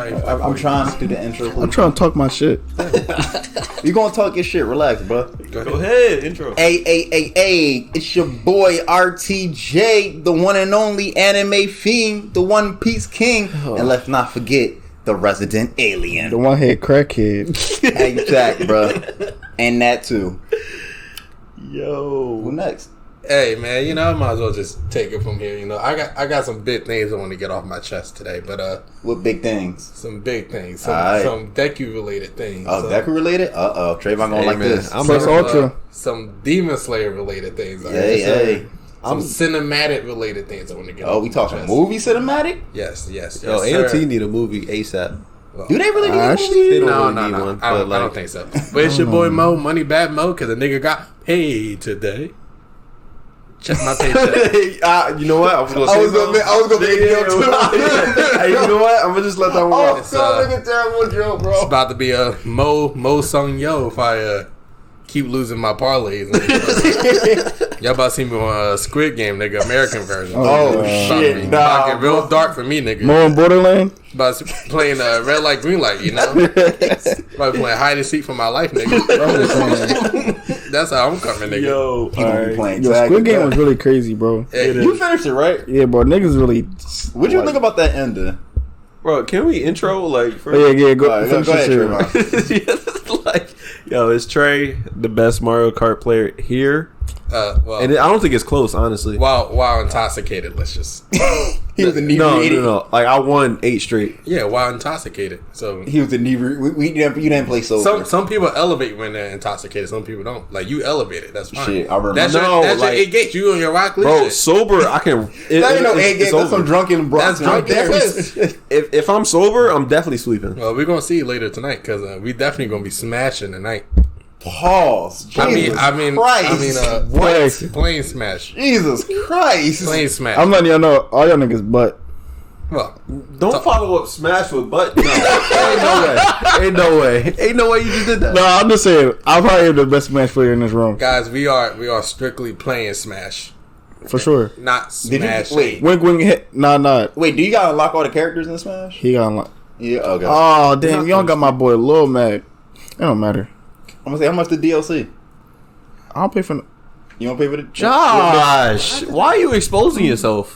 Sorry. I'm trying to do the intro. I'm trying to talk my shit. You gonna talk your shit? Relax, bro. Go ahead. Intro. Hey, it's your boy RTJ, the one and only anime fiend, the One Piece king, and let's not forget the resident alien, The one head crackhead. exact, bro, and that too. Yo. Who next? Hey man, I might as well just take it from here. I got some big things I want to get off my chest today, but What big things? some big things, Alright. some Deku related things. Oh, Deku related? Trayvon gonna like man, this. I'm Plus Ultra. Some Demon Slayer related things. Hey. Some cinematic related things I want to get. Oh, off we my talking chest. movie cinematic? Yes. Yo, sir. AOT need a movie ASAP. Do they really need a Actually, movie? They don't No, really need one. I don't think so. But it's your boy Mo, Money Bad Mo, because the nigga got paid today. Check my paycheck. You know what? I was gonna make a joke too. Hey, you know what? I'm gonna just let that one Oh, go. It's, make a terrible joke, It's bro. about to be a Mo Sung Yo if I keep losing my parlays. Y'all about to see me on Squid Game, nigga, American version. Oh, It's shit, about to nah, get real bro. dark for me, nigga. More in Borderland? About to playing red light, green light, About to playing hide and seek for my life, nigga. That's how I'm coming, nigga. Yo, He gonna be playing Yo, tag, Squid Game bro. was really crazy, bro. Hey, You finished it, right? Yeah, bro. Niggas really. What'd you think about that ending? bro, can we intro like? Oh, yeah, go, All right, finish go ahead, your shit. Trayvon. Like, yo, it's Trey, the best Mario Kart player here, well, and I don't think it's close, honestly. while intoxicated, let's just He was inebriated. No. Like I won 8 straight. while intoxicated. So He was inebriated. You didn't play sober. some people elevate when they're intoxicated. Some people don't. Like you elevated. That's fine. Shit, I remember. That's No, your like- 8 gates. You on your rock Bro, shit. sober, I can. That ain't no egg game. That's some drunken Bronx. That's drunk That's If I'm sober, I'm definitely sleeping. Well, we're gonna see you later tonight because we definitely gonna be smashing tonight. Pause. Jesus Christ. What? Plane smash. Jesus Christ. Plane smash. I'm letting y'all know, all y'all niggas butt. well, Don't follow up smash with butt. No, ain't no way. Ain't no way you just did that. No, I'm just saying, I'm probably the best Smash player in this room. guys, we are strictly playing smash, For sure. not Did smash. you wait? Wink, wink, hit. Nah. Wait, do you gotta unlock all the characters in Smash? He got unlocked. Yeah, okay. Oh, damn. Y'all got my boy Lil Mac. It don't matter. I'm gonna say how much the DLC? I don't pay for. You don't pay for the Josh, why are you exposing yourself?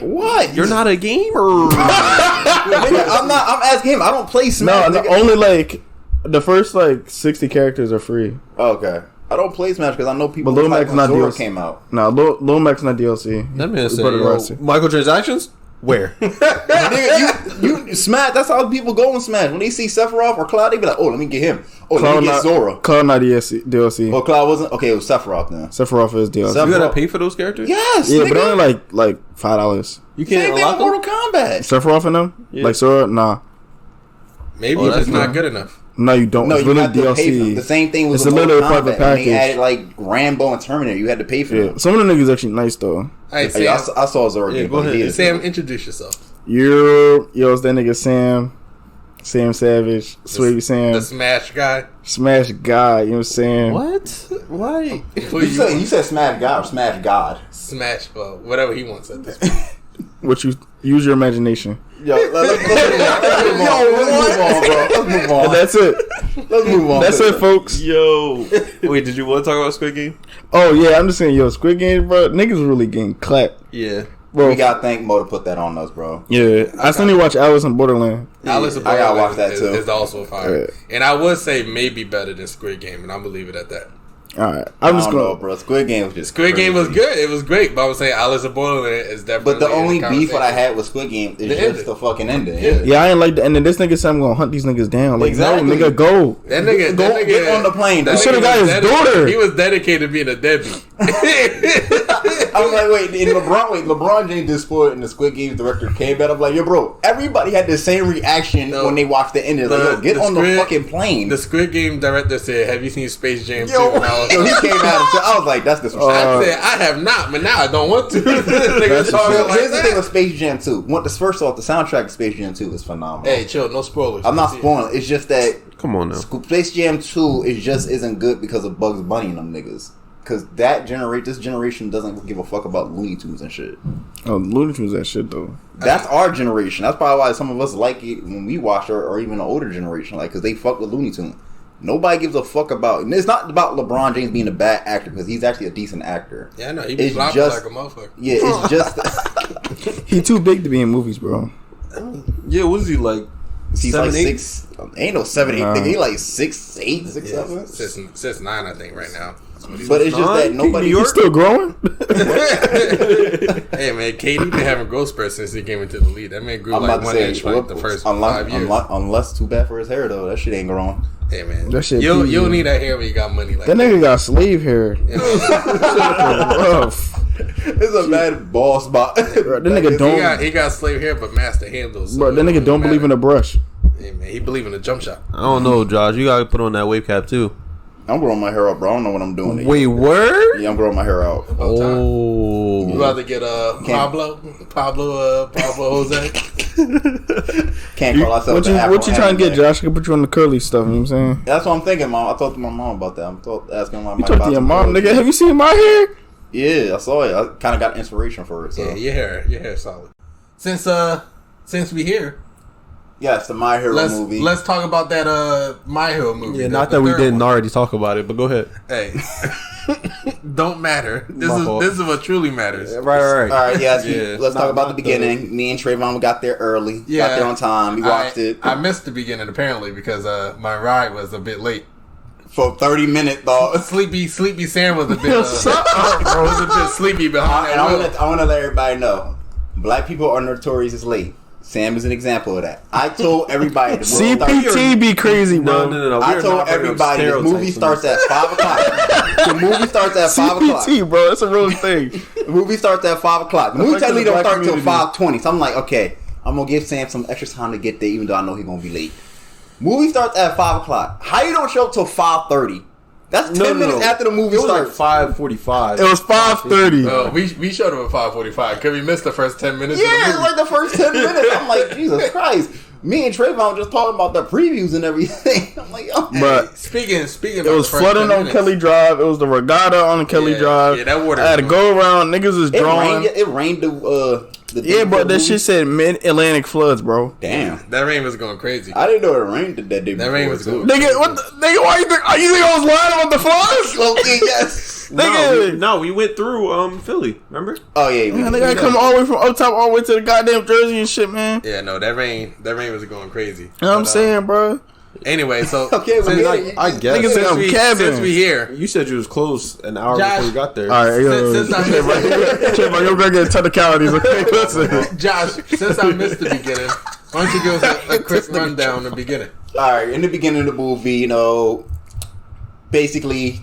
What? You're not a gamer. Nigga, I'm not. I'm asking him. I don't play No, Smash. the nigga. only like the first like 60 characters are free. Okay. I don't play Smash because I know people. But Lil like Mac's when not Zora DLC. came out. No, Lil Mac's not DLC. That man It's said, better yo, roster. microtransactions? Where? Nigga, you Smash. That's how people go in Smash. When they see Sephiroth or Cloud, they be like, "Oh, let me get him. Oh, let me get Zora." Cloud not DLC. Oh, Cloud wasn't. Okay, it was Sephiroth then. Sephiroth is DLC. You gotta pay for those characters? Yes. Yeah, nigga. but only like $5. You Same can't thing unlock with them? Mortal Kombat. Sephiroth in them? Yeah. Like Sora? Nah. Maybe Oh, it's that's just not fine. good enough. No, you don't. No, it's you literally have to pay for them. DLC. The same thing with It's a Mortal literally private Kombat. When they package. added like Rambo and Terminator, you had to pay for Yeah, them. some of the niggas actually nice though. Hey, Hey, Sam, I saw Zora. Yeah, get go ahead. deleted. Sam, introduce yourself. Yo, it's that nigga Sam Savage, Sweet Sam, The Smash guy. Smash God. You know what I'm saying? What? Why? Who You said Smash God or Smash God? Smash, whatever he wants at this point. What you use your imagination. Yo, let's move on, bro. Let's move on. And that's it. Let's move on. That's it, folks. Yo. Wait, did you want to talk about Squid Game? Oh yeah, I'm just saying, yo, Squid Game, bro. Niggas really getting clapped, Yeah. bro. We gotta thank Mo to put that on us, bro. Yeah, I still need to watch Alice in Borderland. Alice in I gotta Borderland watch that is, too. is also fire. Yeah. And I would say maybe better than Squid Game, and I'm gonna leave it at that. All right, I'm just I don't know, going. bro. Squid Game was just Squid Game was crazy. good. It was great, but I would say Alice in Borderland is definitely. But the only in beef that I conversation. had with Squid Game is The just ending. the fucking ending. Yeah. Yeah, I ain't like the ending. This nigga said I'm gonna hunt these niggas down. Like, Exactly. no, nigga, go. That nigga, Go- that nigga get on the plane. that They nigga shoulda got was his daughter. He was dedicated to being a deadbeat. I'm like, wait, LeBron James did spoil it and the Squid Game director came back. I'm like, yo, bro, everybody had the same reaction No. when they watched the ending. Like, yo, get on the Squid- fucking plane. The Squid Game director said, "Have you seen Space Jam 2?" Yo, And I was yo, he like, came out and said, I was like, that's disrespectful. I said, "I have not, but now I don't want to." Nigga That's talking Yo, like here's the thing that. with Space Jam 2. First off, the soundtrack of Space Jam 2 is phenomenal. Hey, chill, no spoilers. I'm not spoiling. It's just that Come on now. Space Jam 2 isn't good because of Bugs Bunny and them niggas. Because this generation doesn't give a fuck about Looney Tunes and shit. Oh, Looney Tunes that shit though. That's our generation. That's probably why some of us like it when we watch it, or even the older generation, like, because they fuck with Looney Tunes. Nobody gives a fuck about. And it's not about LeBron James being a bad actor, because he's actually a decent actor. Yeah, I know. He be flopping like a motherfucker. Yeah, it's just He too big to be in movies, bro. Yeah, what is he like? he's 7, like 8? 6. Ain't no 7, 8. Nah. Nigga, he like 6'8", 6'7". Yeah, since 9, I think, right now. But it's just that nobody. He's still growing. Hey man, KD been having growth spurts since he came into the league. That man grew I'm like about to 1 say, inch like the first 5 years. unless too bad for his hair though. That shit ain't growing. Hey man, That shit you peasy. don't need that hair when you got money like That nigga got slave hair. Rough. It's a bad ball spot. Bro, that nigga don't. He got slave hair, but master handles. Bro, that nigga don't believe in a brush. Hey man, he believe in a jump shot. I don't know, Josh. You gotta put on that wave cap too. I'm growing my hair out, bro. I don't know what I'm doing. Wait, word? Yeah, I'm growing my hair out. Oh, You about to get Pablo Jose. Can't call myself. What you trying to get, Josh? I can put you on the curly stuff. You know what I'm saying? That's what I'm thinking, Mom. I talked to my mom about that. I'm asking my You talk to your mom, nigga. Have you seen my hair? Yeah, I saw it. I kind of got inspiration for it. So. Yeah, your hair solid. Since we here, Yes, the My Hero movie. Let's talk about that My Hero movie. yeah. Not that we didn't already talk about it, but go ahead. Hey, don't matter. This My fault. is what truly matters. Right. All right, yes. Yeah, Let's talk about the not beginning. Me and Trayvon got there early. Yeah. Got there on time. We watched it I missed the beginning apparently because my ride was a bit late. for 30 minutes, dog. Sleepy Sam was a bit. Was a bit sleepy behind And that wheel. I want to let everybody know, black people are notorious as late. Sam is an example of that. I told everybody the movie CPT be crazy, bro. No. I told everybody the movie starts at 5 o'clock. The movie starts at 5 o'clock. CPT, bro. That's a real thing. The movie starts at 5 o'clock. The movie Affecting technically the don't black start until community. 5:20. So I'm like, okay, I'm gonna give Sam some extra time to get there, even though I know he's gonna be late. Movie starts at 5 o'clock. How you don't show up till 5:30? That's 10 minutes after the movie It was like starts. 5:45. It was 5:30. We showed up at 5:45 because we missed the first 10 minutes. Yeah, of the it's movie. like the first 10 minutes. I'm like, Jesus Christ. Me and Trayvon just talking about the previews and everything. I'm like, yo. But Speaking it about was the first flooding 10 on minutes, Kelly Drive. It was the regatta on Kelly Yeah, Drive. yeah, that water I had to was go around. Niggas is It drawing. rained the day Yeah, before but the that movie. shit said mid-Atlantic floods, bro. Damn. that rain was going crazy. I didn't know it rained that day before. That rain was too. good. Nigga, what the, nigga, why you think I was lying about the floods? Okay, yes. Nigga. We went through Philly. Remember? Oh, yeah. Man, they gotta come all the way from up top all the way to the goddamn Jersey and shit, man. Yeah, no, that rain was going crazy. You know what I'm saying, bro? Anyway, so Okay, well, since, I guess. Niggas say I'm Kevin. since we here, You said you was close an hour Josh. before you got there. All right, yo, Since I Trayvon, you're gonna get technicalities, okay? Listen. Josh, since I missed the beginning, why don't you give us a quick rundown of the beginning? All right, in the beginning of the movie, you know, basically,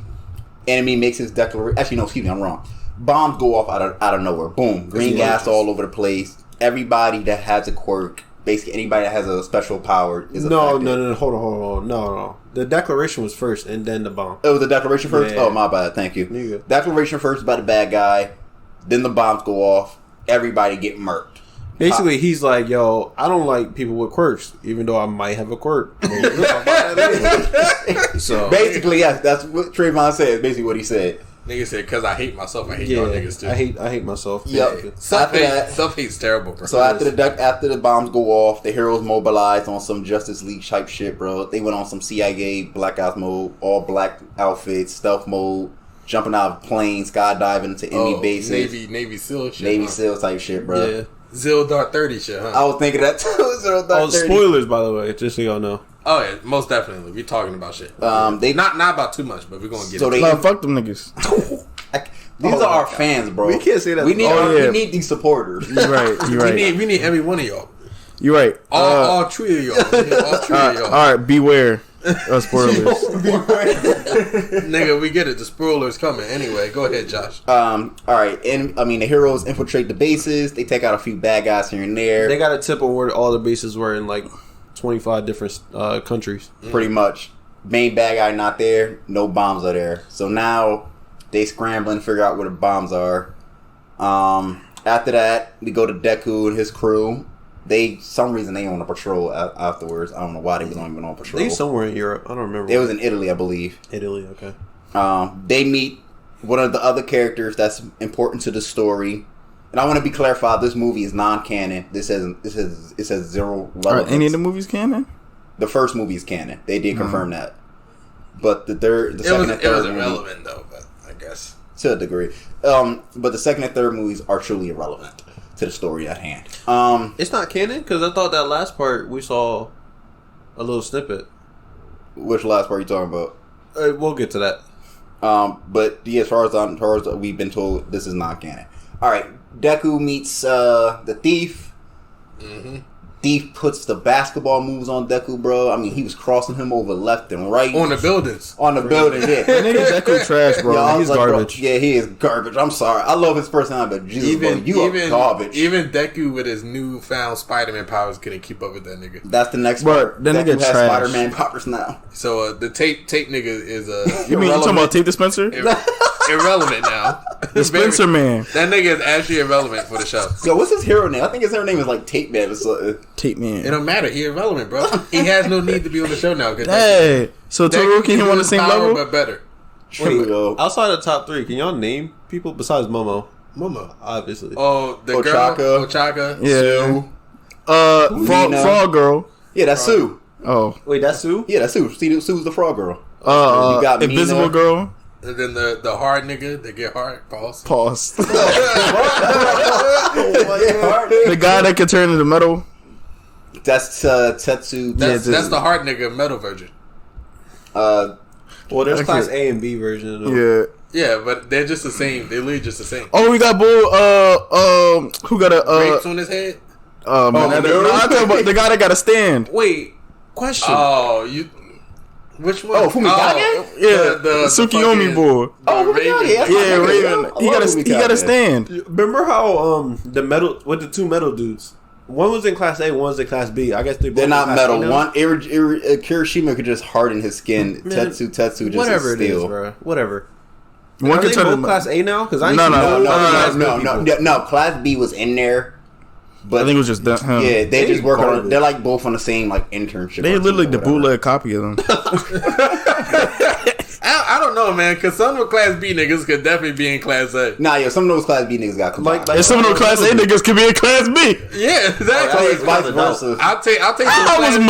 enemy makes his declaration. Actually, no, excuse me, I'm wrong. Bombs go off out of nowhere. Boom, green gas all over the place. Everybody that has a quirk, basically anybody that has a special power is No, affected. hold on. No. The declaration was first and then the bomb. It was the declaration first? Yeah. Oh, my bad. Thank you. Nigga. Declaration first by the bad guy. Then the bombs go off. Everybody get murked. Basically, he's like, yo, I don't like people with quirks, even though I might have a quirk. So Basically, yes, that's what Trayvon said. Basically what he said. Nigga said, because I hate myself, I hate y'all yeah, niggas too. I hate myself. Yep. Self-hate's terrible, bro. So after the bombs go off, the heroes mobilized on some Justice League type shit, bro. They went on some CIA Black Ops mode, all black outfits, stealth mode, jumping out of planes, skydiving into enemy bases, Navy SEAL shit. Navy huh? SEAL type shit, bro. Yeah. Zero Dark 30 shit, huh? I was thinking that too. Oh, spoilers, by the way, just so y'all know. Oh yeah, most definitely. We talking about shit. They not about too much, but we're gonna get So it. they- No, fuck them niggas. These are our fans, bro. We can't say that. We need yeah. we need these supporters. You're right. You're right. We need every one of y'all. You're right. All three of y'all. We need all three of y'all. All right, beware of spoilers. Nigga, we get it. The spoilers coming. Anyway, go ahead, Josh. All right, and the heroes infiltrate the bases. They take out a few bad guys here and there. They got a tip on where all the bases were in like 25 different countries. Pretty much. Main bad guy not there. No bombs are there. So now they scrambling to figure out where the bombs are. After that, we go to Deku and his crew. Some reason they on a patrol afterwards. I don't know why they was not even on patrol. They somewhere in Europe. I don't remember. It was in Italy, I believe. Italy. Okay. They meet one of the other characters that's important to the story. And I want to be clarified. This movie is non-canon. It says zero relevance. Are any of the movies canon? The first movie is canon. They did confirm that. But the second and third it was movie, irrelevant though. But I guess to a degree. But the second and third movies are truly irrelevant to the story at hand. It's not canon because I thought that last part we saw a little snippet. Which last part are you talking about? We'll get to that. But yeah, as far as we've been told, this is not canon. All right, Deku meets the thief. Mm-hmm. Thief puts the basketball moves on Deku, bro. I mean, he was crossing him over left and right on the buildings. On the building, yeah. That nigga Deku trash, bro. Yo, He's like, garbage. Bro, yeah, he is garbage. I'm sorry. I love his personality, but Jesus, bro, you are garbage. Even Deku with his newfound Spider-Man powers couldn't keep up with that nigga. That's the next part. That nigga has trash. Spider-Man powers now. So the tape nigga is you mean you talking about Tape Dispenser? Irrelevant now. Dispenser Man. That nigga is actually irrelevant for the show. Yo, what's his hero name? I think his hero name is like Tape Man or something. Tape Man. It don't matter. He irrelevant, bro. He has no need to be on the show now. Hey, so Todoroki and him on the same level, but better. True. Outside of the top three, can y'all name people besides Momo? Momo, obviously. Oh, the Ochaka. Yeah. Sue. Frog Girl. Yeah, that's Sue. Oh, wait, that's Sue. Yeah, that's Sue. Sue's the Frog Girl. You got Invisible Mina. Girl. And then the hard nigga that get hard. Pause. The guy that can turn into metal. That's Tetsu. That's the hard nigga metal version. Well, there's class A and B version. Yeah, but they're just the same. They're literally just the same. Oh, we got Bull. Who got a grapes on his head? I'm talking about the guy that got a stand. Wait, question. Oh, you. Which one? Oh, Fumikage? Yeah, the Tsukiyomi boy. Oh, Raven. Yeah, Raven. He got a stand. Remember how the metal with the two metal dudes? One was in class A, one was in class B. I guess they're not metal. One Kirishima could just harden his skin. Man, Tetsu just whatever it is, bro. Whatever. One could turn class A now because no. Class B was in there. But I think it was just him. Yeah, they just work on. They're like both on the same like internship. They literally the bootleg copy of them. I don't know, man, because some of Class B niggas could definitely be in Class A. Nah, yeah, some of those Class B niggas got combined. And some of those Class A niggas could be in Class B. Yeah, exactly. It's vice versa. I'll take some Class A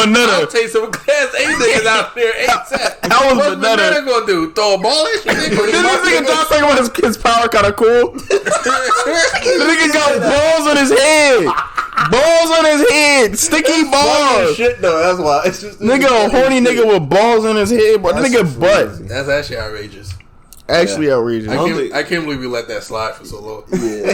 niggas out there ASAP. What's Mineta gonna do? Throw a ball at shit? Did this nigga John talking about his power kind of cool? The nigga got balls on his head. Balls on his head. Sticky balls. Shit though, that's why. It's just nigga, a horny nigga with balls on his head. But nigga butt. That's actually outrageous. Outrageous. I can't believe we let that slide for so long. Yeah.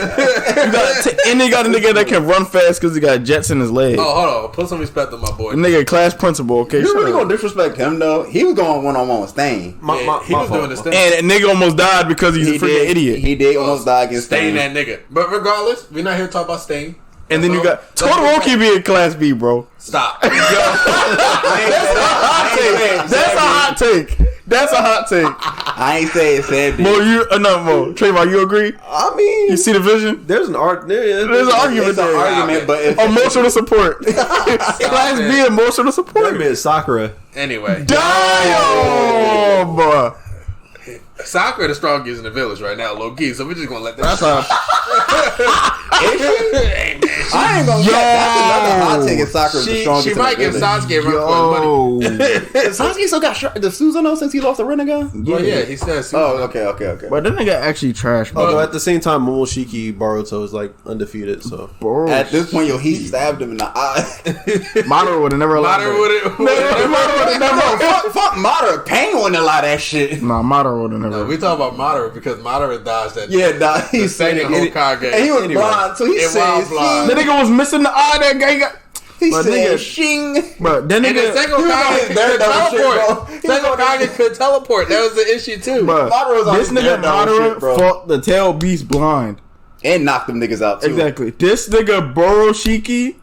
And they got a nigga that can run fast because he got jets in his leg. Oh, hold on. Put some respect on my boy. The nigga class principal. Okay, you really gonna disrespect him though? He was going 1-on-1 with Stain. He was doing the Stain. And a nigga almost died because he's a freaking idiot. He did almost die against Stain. That nigga. But regardless, we're not here to talk about Stain. And then you got Todoroki being Class B, bro. Stop. That's a hot take. That's a hot take. I ain't saying Sam. Mo, Trayvon, you agree? I mean, you see the vision? There's an argument there. But emotional support. Class B emotional support. That man Sakura. Anyway. Damn, bro. Sakura the strongest in the village right now, low key. So we're just gonna let that. I ain't gonna. That's another hot take. Sakura's the strongest. She might give Sasuke a run for his money. Sasuke still got the Susanoo since he lost the Rinnegan. Yeah, he said. Oh, okay. But that nigga actually trash. Although at the same time, Momoshiki Boruto is like undefeated. So at this point, he stabbed him in the eye. Madara would have never allowed that. Fuck Madara. Pain wouldn't allow that shit. Nah, Madara would have never. No, we talk about Madara because Madara dodged that. Yeah, he's second Hokage. And he was blind, so he said, the nigga was missing the eye. That guy got. He said, "Shing." Bro, that nigga. And the second Hokage could teleport. Second Hokage could teleport. That was the issue too. Bro, this nigga Madara fought the tail beast blind and knocked them niggas out too. Exactly. This nigga Boroshiki.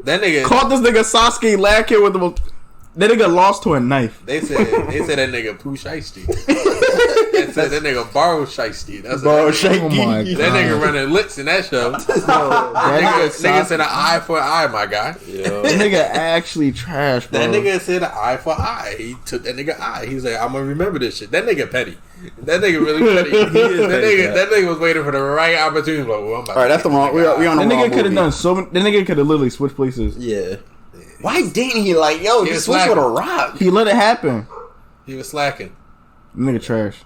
That nigga caught this nigga Sasuke lacking with the most. That nigga lost to a knife. They said that nigga Pooh Shiesty. They said that nigga Borrow Shiesty. That's Borrow Oh Shiesty. my That God. nigga running licks in that show. Nigga said an eye for an eye, my guy. Yo. That nigga actually trash, bro. That nigga said an eye for eye. He took that nigga eye. He's like, I'm gonna remember this shit. That nigga petty. That nigga really petty. That nigga was waiting for the right opportunity. Like, well, I'm about All right, that's the wrong. We on the That wrong nigga could have movie. done so many. That nigga could have literally switched places. Yeah. Why didn't he like yo? He Just was switch with a slacking. rock. He let it happen. He was slacking. That nigga trash.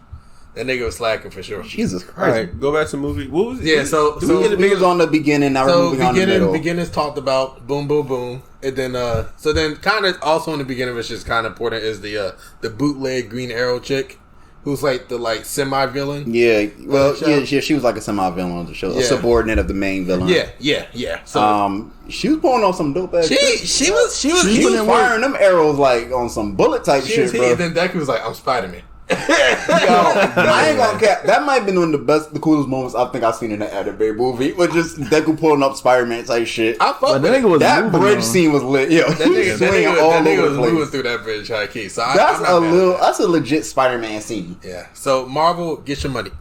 That nigga was slacking for sure. Jesus All Christ. right, go back to the movie. What was it? Yeah, so We was on the beginning. Now we're So moving on to the middle. beginners talked about boom, boom, boom, and then so then kind of also in the beginning, which is kind of important, is the bootleg Green Arrow chick, who's like the semi villain. Yeah, well, show. yeah, she was like a semi-villain on the show, a Yeah. subordinate of the main villain. Yeah. So She was pulling on some dope ass. she was She was firing them arrows like on some bullet type she shit, was bro. here. Then Deku was like, I'm Spider-Man. Yo, I ain't gonna cap. That might have been one of the coolest moments I think I've seen in an anime movie. Was just Deku pulling up Spider-Man type shit. I fuck But with that nigga was That moving, bridge though. scene was lit. Yo, that nigga, that swinging nigga, all that nigga over was the moving place. through that bridge high key. So That's I'm not mad at that. that's a legit Spider-Man scene. Yeah. So Marvel, get your money.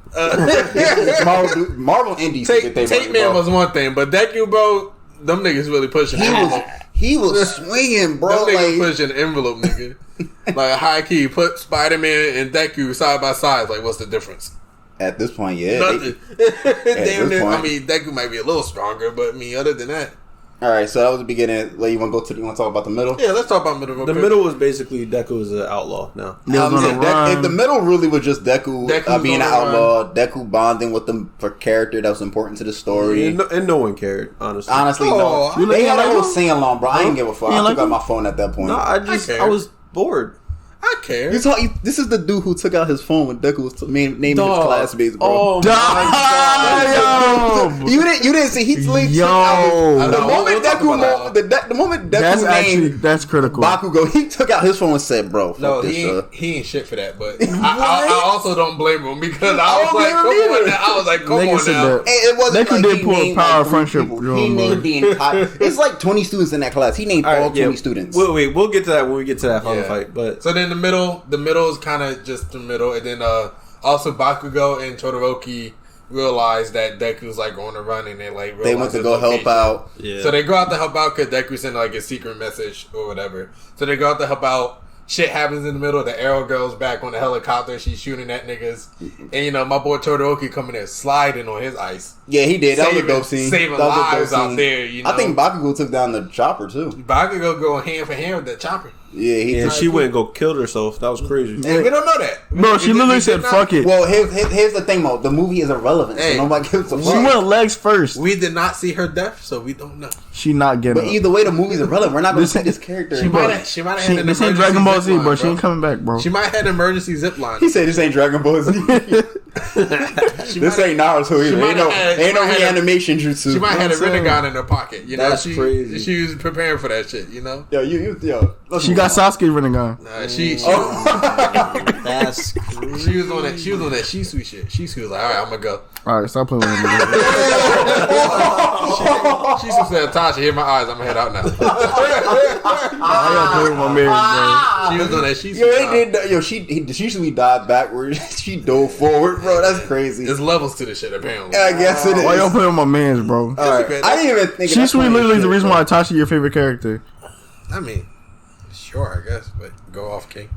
Marvel Indies get their Tape money, Man bro. was one thing, but Deku, bro, them niggas really pushing. He was swinging, bro. Them niggas Like, pushing envelope, nigga. Like high key, put Spider-Man and Deku side by side. Like, what's the difference? at this point, yeah. Nothing. this Damn near. I point. mean, Deku might be a little stronger, but I mean, other than that, All right, so that was the beginning. Like, you want to talk about the middle? yeah. Let's talk about middle. Real The quick. middle was basically Deku is an outlaw now. They was on a run. If the middle really was just Deku Deku's being an on a outlaw, Deku bonding with them for character that was important to the story. And no one cared, honestly. Honestly, Oh, no. you They like had a him? whole sing along, bro. I didn't give a fuck. You I like took out him? my phone at that point. No, care. I was bored. I care. This is the dude who took out his phone when Deku was naming his Dog. classmates, bro. Oh Damn! You didn't see he took Yo. out the I know, moment we'll talk Deku about that. the moment That's Deku actually named critical. Bakugo, he took out his phone and said, "Bro, fuck No, this he ain't shit for that. But I also don't blame him because I was don't like, blame come him on either. now. I was like, come Nigga on said now. that. And it wasn't Deku like did he pull a named, power like, 3 friendship people. going He on. named the entire. It's like 20 students in that class. He named all 20 students. Wait, we'll get to that when we get to that final Yeah. fight. But So then the middle is kind of just the middle, and then also Bakugo and Todoroki realize that Deku's like going to run, and they like They went realize to his go help location. out. yeah, So they go out to help out because Deku sent like a secret message or whatever. So they go out to help out. Shit happens in the middle. The arrow girl's back on the helicopter. She's shooting at niggas, and my boy Todoroki coming there sliding on his ice. Yeah, he did. That was a Saving- dope scene. saving That was a dope lives out scene. there, you know. I think Bakugo took down the chopper too. Bakugo going hand for hand with that chopper. Yeah, he. and she went and go killed herself. That was crazy. And we don't know that. Bro, she literally said, "Fuck it." Well, here's the thing, Mo. The movie is irrelevant, Hey. so nobody gives a She fuck. went legs first. We did not see her death, so we don't know. She not getting But up. either way, the movie's irrelevant. We're not going to This see ain't- this character. She might have had an This ain't emergency Dragon Ball zip Z, line, bro. She ain't coming back, bro. She might have had an emergency zip line. He said this ain't Dragon Ball Z. She This might ain't Naruto either. might Ain't no, have had- ain't no she might have- reanimation jutsu. She might have had a I'm saying. Rinnegan in her pocket. You know, That's crazy. She was preparing for that shit. You know, Yo, yo. let's She move got on. Sasuke Rinnegan. she That's she was on that. She was on that Shisui shit. Shisui was like, all right, I'm gonna go. All right, stop playing with him. Shisui said, Tasha, hear my eyes. I'm gonna head out now. I gotta play with my man, She was on that Shisui. Yo, time. they did. Yo, she usually died backwards. She dove forward, bro. That's crazy. There's levels to this shit apparently. I guess it bro. is. Why y'all playing with my mans, bro? All right. okay. I didn't even think. She's sweet. Literally the reason why Tashi your favorite character. I mean, sure, I guess, but go off, King.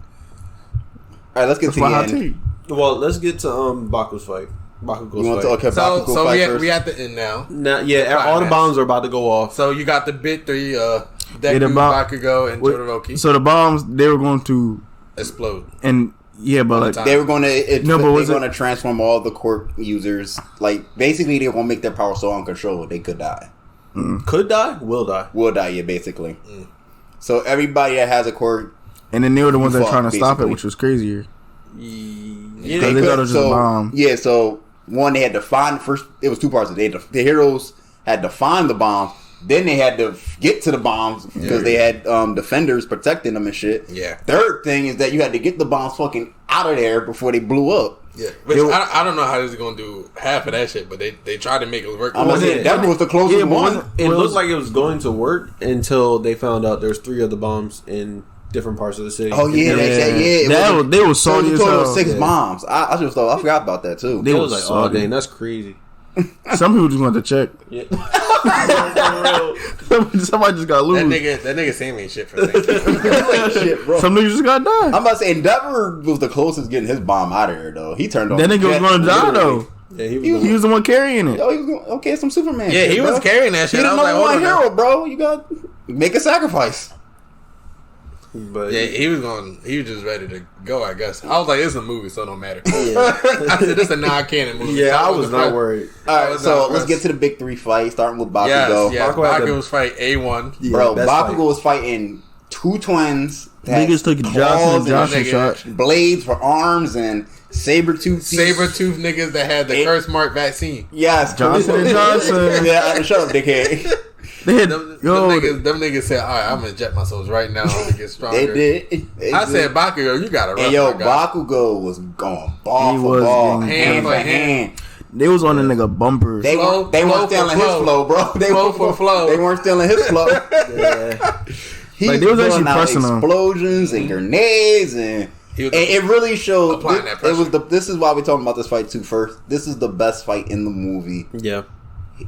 All right, let's get That's to my the hot end. take. well. Let's get to Baku's fight. Bakugo's You want to fight. okay? So Bakugo fight first. we at the end now. Now, yeah, all the bombs are about to go off. So you got the bit 3, Deku, the bomb- Bakugo, and Todoroki So the bombs they were going to, explode. and yeah, but like time. They were going to. No, but they were was it- going to transform all the court users. Like basically, they were going to make their power so uncontrollable they could die. Could die, will die. Will die, yeah, basically. So everybody that has a court, and then they were the ones that Fuck, trying to stop it, basically. which was crazier. Yeah, They thought it was just a bomb. Yeah, so one they had to find first. It was 2 parts. The heroes had to find the bombs. Then they had to get to the bombs because they had defenders protecting them and shit. Yeah. Third thing is that you had to get the bombs fucking out of there before they blew up. Yeah, which I don't know how this is gonna do half of that shit, but they tried to make it work. I'm gonna say that was the closest Yeah, but one. wasn't- It Well, looked like it was going to work until they found out there's 3 of the bombs in different parts of the city. Oh yeah, they said They was salty as hell. 6 bombs. I forgot about that too. They It was was like, salty. oh dang, that's crazy. Some people just want to check. Yeah. Somebody just got loose. That nigga Sam ain't shit for Thanksgiving. Shit, bro. Some niggas just got died. I'm about to say Endeavor was the closest getting his bomb out of there though. He turned on. That nigga was going to die though. Yeah, He was the one carrying it. Oh, he was going, okay. Some Superman. Yeah, shit, he bro. was carrying that shit. He the I was like, number hold one on now. hero, bro. You got make a sacrifice. But Yeah, he was just ready to go, I guess. I was like, it's a movie, so it don't matter. I said, this a non-canon movie. yeah, So I was not impressed. worried. All right, so let's get to the big 3 fight, starting with Bakugo. Yes, Bakugo had the- Bakugo's fight A1. Yeah, Bro, best Bakugo fight. was fighting 2 twins. that Niggas took had Johnson and claws Johnson nigga. shot. blades for arms and saber-tooth teeth. Saber-tooth niggas that had the curse mark vaccine. Yes, Johnson and Johnson. Yeah, shut up, dickhead. They had Them yo. niggas said, all right, I'm going to inject myself right now to get stronger. They did. I said, Bakugo, you got to and yo, Bakugo was going ball He for was ball, getting hand for hand. hand. They was on a nigga bumper. They Flow weren't for stealing his flow. flow, bro. They Flow weren't for flow. They weren't stealing his flow. Yeah. He Like, they was actually throwing out pressing him. explosions and grenades, and He was it really showed. applying that pressure. This is why we're talking about this fight too. First, this is the best fight in the movie. Yeah.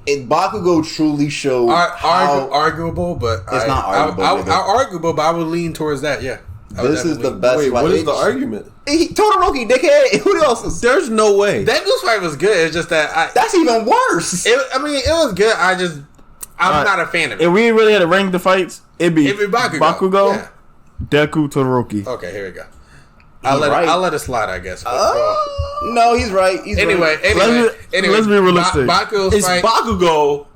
Bakugo truly showed how arguable, but It's not arguable, nigga. arguable, but I would lean towards that. Yeah, I would this is the definitely- best Wait, fight. what is the argument? Todoroki, dickhead. Who else? Is, There's no way. That Goose fight was good. It's just that that's even worse. it was good. I'm not a fan of it. If we really had to rank the fights, it'd be If it Bakugo, Yeah. Deku, Todoroki. Okay, here we go. He's right. I'll let it slide, I guess. But, No, he's right. He's anyway, right. Let's be realistic. Bakugo's It's fight. Bakugo.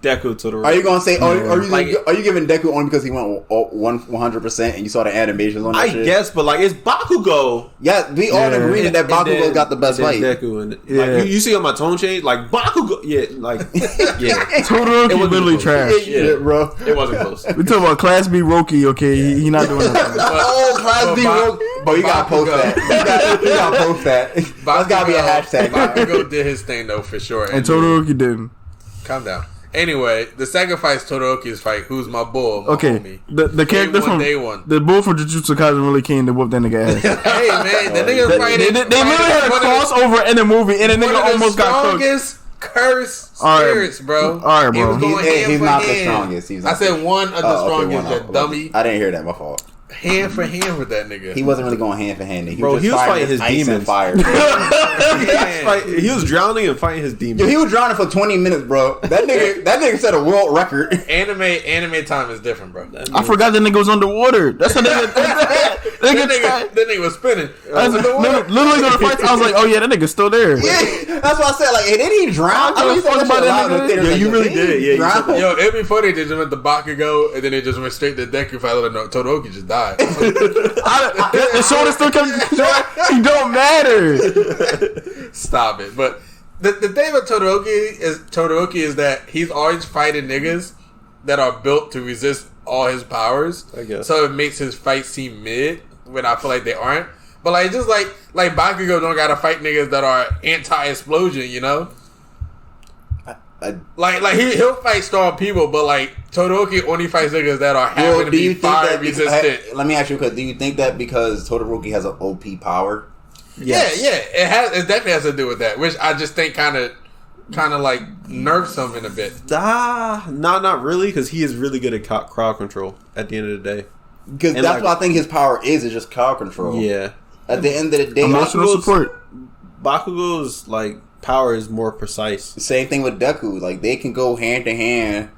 Deku to the right. Are you gonna say? Like- Are you giving Deku only because he went 100% and you saw the animations on that I shit? guess, but like it's Bakugo. Yeah, we all Yeah. agree that Bakugo then- got the best and fight. then Deku and Yeah. like you see on my tone change, like Bakugo. Yeah, like yeah, Todoroki It wasn't literally close. trash. Yeah, bro. it wasn't close. We talking about Class B Roki, okay? He not doing nothing. Oh, Class B, bro, you gotta post that. You gotta post that. That's gotta be a hashtag. Bakugo did his thing though for sure. And Todoroki didn't. Calm down. Anyway, the second fight's Todoroki's fight. Who's my bull? My Okay, homie. the character from Day one. the bull from Jujutsu Kaisen really came to whoop that nigga ass. Hey man, the nigga They fighting. literally had a crossover in the movie, and the nigga almost got cooked. Strongest curse All right. spirits, bro. All right, He bro. was going He's hand for not the hand. strongest. He's I not said one of the Oh, okay, strongest, one you off. dummy. I didn't hear that. My fault. Hand for hand with that nigga. He wasn't really going hand for hand. Bro, he was fighting his ice and demons. fire. He was drowning and fighting his demons. Yo, he was drowning for 20 minutes, bro. That nigga set a world record. Anime time is different, bro. I forgot the nigga was underwater. That's the nigga. That nigga was spinning. Literally gonna fight. I was like, oh yeah, that nigga's still there. Yeah, that's what I said. Like, hey, didn't he drown? I don't give a fuck about that nigga. Yeah, you really did. Yeah, you drown. Yo, it'd be funny if they just went to Bakugo and then they just went straight to Deku fight. Like, no, Todoroki just died. The shoulder still comes. He don't matter. Stop it. But the thing about Todoroki is that he's always fighting niggas that are built to resist all his powers. I guess. So it makes his fight seem mid when I feel like they aren't. But like just like Bakugo don't gotta fight niggas that are anti-explosion, you know? Like he'll fight strong people, but like Todoroki only fights niggas that are happen to be fire resistant. Let me ask you, because do you think that because Todoroki has an OP power? Yes. Yeah, it definitely has to do with that, which I just think kind of like nerfs him in a bit. Not really, because he is really good at crowd control at the end of the day. Because And that's like- what I think his power is just crowd control. Yeah. At the end of the day, Emotional Bakugo's- support. Bakugo's like power is more precise. same thing with Deku. Like, they can go hand to hand,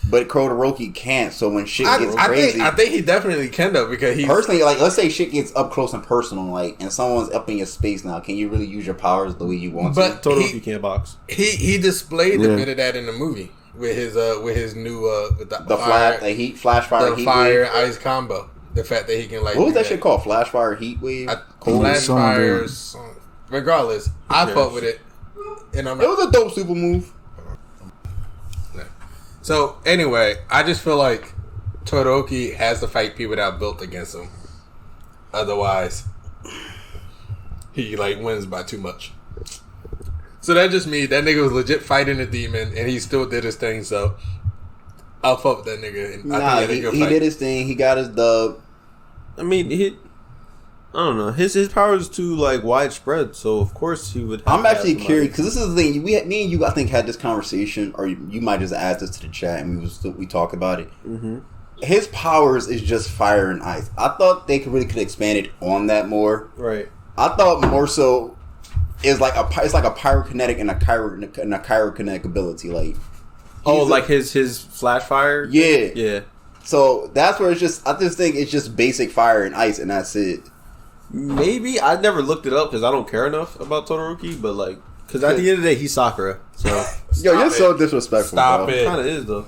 but Todoroki can't. So when shit gets crazy, I think he definitely can though, because he's personally, like, let's say shit gets up close and personal, like, and someone's up in your space now. Can you really use your powers the way you want But- to? Todoroki can't box. he displayed Yeah. a bit of that in the movie with his new with The fire, flash, the heat, flash fire, the heat fire wave. ice combo. The fact that he can like What was do that shit called? Flash fire, heat wave. Flash song, fire. dude. Regardless, I Yeah. fuck with it, and I'm It was a dope super move. So anyway, I just feel like Todoroki has to fight people that are built against him. Otherwise, he like wins by too much. So that just means that nigga was legit fighting a demon, and he still did his thing. So I'll fuck with that nigga. And Nah, he did his thing. He got his dub. I mean, I don't know. His power is too like widespread, so of course he would. I'm actually curious because this is the thing. Me and you, I think, had this conversation, or you might just add this to the chat, and we talked about it. Mm-hmm. His powers is just fire and ice. I thought they could expand it on that more. Right. I thought more so it's like a pyrokinetic and a chirokinetic ability. Like like his flash fire. Yeah. So that's where it's just. I just think it's just basic fire and ice, and that's it. Maybe I never looked it up because I don't care enough about Todoroki, but like, because at the end of the day, he's Sakura. So yo, you're so disrespectful. Stop bro. it. Kind of is though.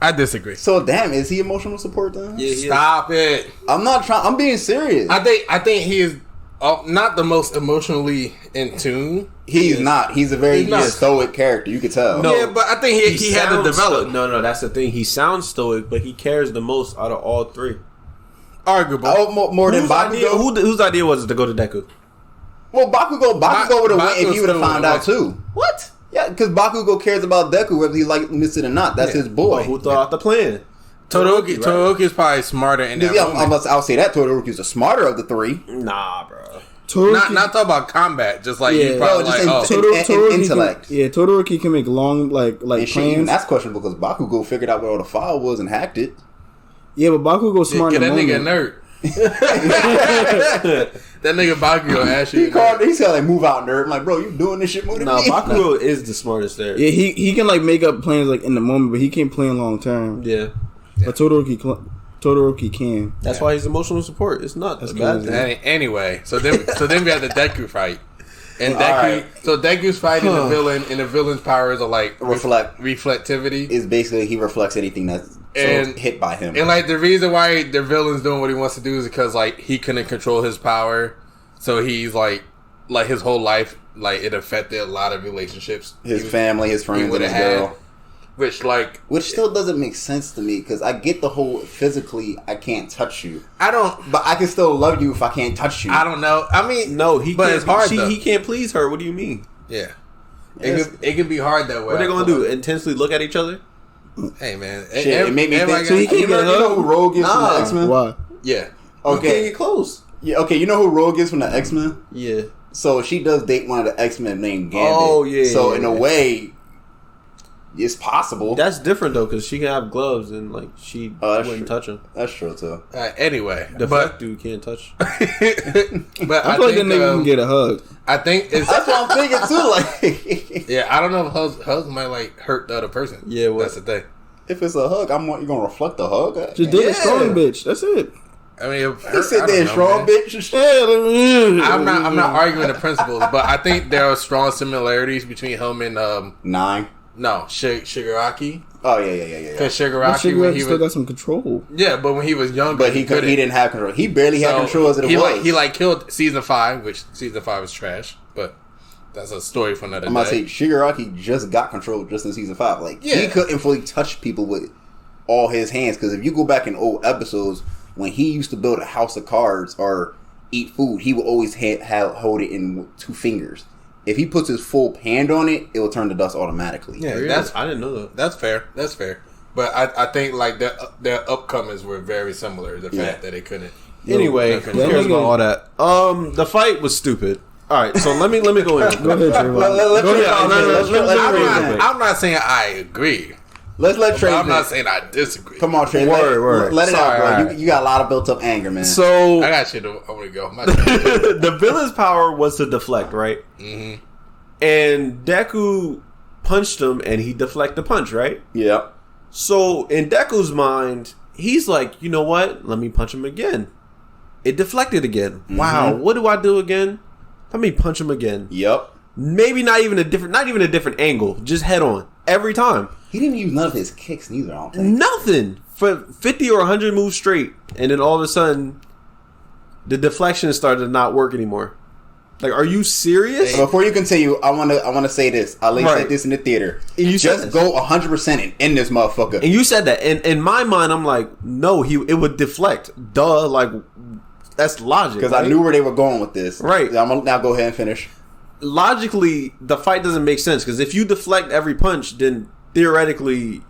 I disagree. So damn, is he emotional support then? Yeah, Stop it. I'm not trying. I'm being serious. I think he is not the most emotionally in tune. He's not. He's a very stoic character. You could tell. No. Yeah, but I think he had to develop. No, that's the thing. He sounds stoic, but he cares the most out of all three. Arguable. Oh, more than Bakugo. Whose idea was it to go to Deku? Well, Bakugo would have went if he would have found out too. What? Yeah, because Bakugo cares about Deku whether he like it or not. That's his boy. Well, who thought out the plan? Todoroki is probably smarter in that moment. I'll say that Todoroki's the smarter of the three. Nah, bro. Not talking about combat, just like you probably intellect. Todoroki can make long like plans. That's questionable because Bakugo figured out where all the file was and hacked it. Yeah, but Bakugo's smart. Get that nigga a nerd. That nigga Bakugo asked you. He said like move out nerd. I'm like, bro, you doing this shit more than me. Bakugo is the smartest there. Yeah, he can like make up plans like in the moment, but he can't plan long term. Yeah. But Todoroki can. That's why he's emotional support. It's not a bad thing. Anyway, so then we had the Deku fight. And Deku's fighting the villain, and the villain's powers are like reflectivity. Is basically he reflects anything that's hit by him. And like the reason why the villain's doing what he wants to do is because like he couldn't control his power, so he's like his whole life it affected a lot of relationships, his family, his friends, and his girl. Which still doesn't make sense to me because I get the whole physically I can't touch you. But I can still love you if I can't touch you. I don't know. I mean, no, it's hard. He can't please her. What do you mean? Yeah, it can be hard that way. What are they gonna do? Intensely look at each other? Hey man, it made me think. So you know who Rogue is from the X-Men? Why? Yeah. Okay. Get close. Yeah. Okay. You know who Rogue is from the X-Men? Yeah. So she does date one of the X-Men named Gambit. Oh yeah. So in a way, it's possible. That's different though, because she can have gloves and like she wouldn't touch him. That's true too. Anyway, the fuck dude can't touch. But I feel like the nigga can get a hug. I think that's what I'm thinking too. Like, yeah, I don't know if hugs might like hurt the other person. Yeah, well, that's the thing. If it's a hug, you gonna reflect the hug. Just do a strong bitch. That's it. I mean, he said they're strong bitch. I'm not arguing the principles, but I think there are strong similarities between him and Nine. No, Shigaraki. Oh yeah. Because Shigaraki when he still got some control. Yeah, but when he was younger, but he didn't have control. He barely had control as it was. He killed season 5, which season 5 was trash. But that's a story for another day. I'm about to say Shigaraki just got control just in season 5. Like he couldn't fully touch people with all his hands because if you go back in old episodes when he used to build a house of cards or eat food, he would always hold it in 2 fingers. If he puts his full hand on it, it will turn to dust automatically. Yeah, I didn't know that. That's fair. But I think like their upcomings were very similar. The fact that they couldn't. Anyway, who cares about all that? The fight was stupid. All right, so let me go in. Go ahead, Trayvon. I'm not saying I agree. Let's let Trey. I'm not saying I disagree. Come on, Trey. Word. Let it out, bro. Right. You got a lot of built up anger, man. So I got shit. I want to go. The villain's power was to deflect, right? Mm-hmm. And Deku punched him, and he deflected the punch, right? Yeah. So in Deku's mind, he's like, you know what? Let me punch him again. It deflected again. Mm-hmm. Wow. What do I do again? Let me punch him again. Yep. Maybe not even a different angle. Just head on every time. He didn't use none of his kicks neither, I don't think. Nothing. For 50 or 100 moves straight. And then all of a sudden, the deflection started to not work anymore. Like, are you serious? Before you continue, I want to say this. Ali said this in the theater. And you just go 100% and end this motherfucker. And you said that. And in my mind, I'm like, no, it would deflect. Duh. Like, that's logic. Because I knew where they were going with this. Right. I'm going to now go ahead and finish. Logically, the fight doesn't make sense. Because if you deflect every punch, then theoretically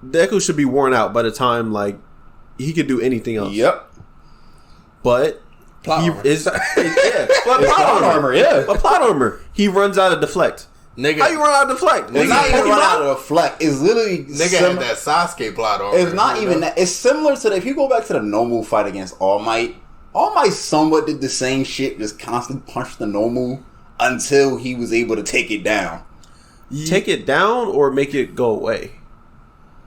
Deku should be worn out by the time like he could do anything else. Yep. But Plot he armor. is plot armor. Yeah. But plot armor. He runs out of deflect. Nigga, How you run out of deflect? It's not even run out of a fleck. It's literally nigga had that Sasuke plot armor. It's not even that. It's similar to if you go back to the normal fight against All Might somewhat did the same shit, just constantly punched the normal until he was able to take it down. Take it down or make it go away.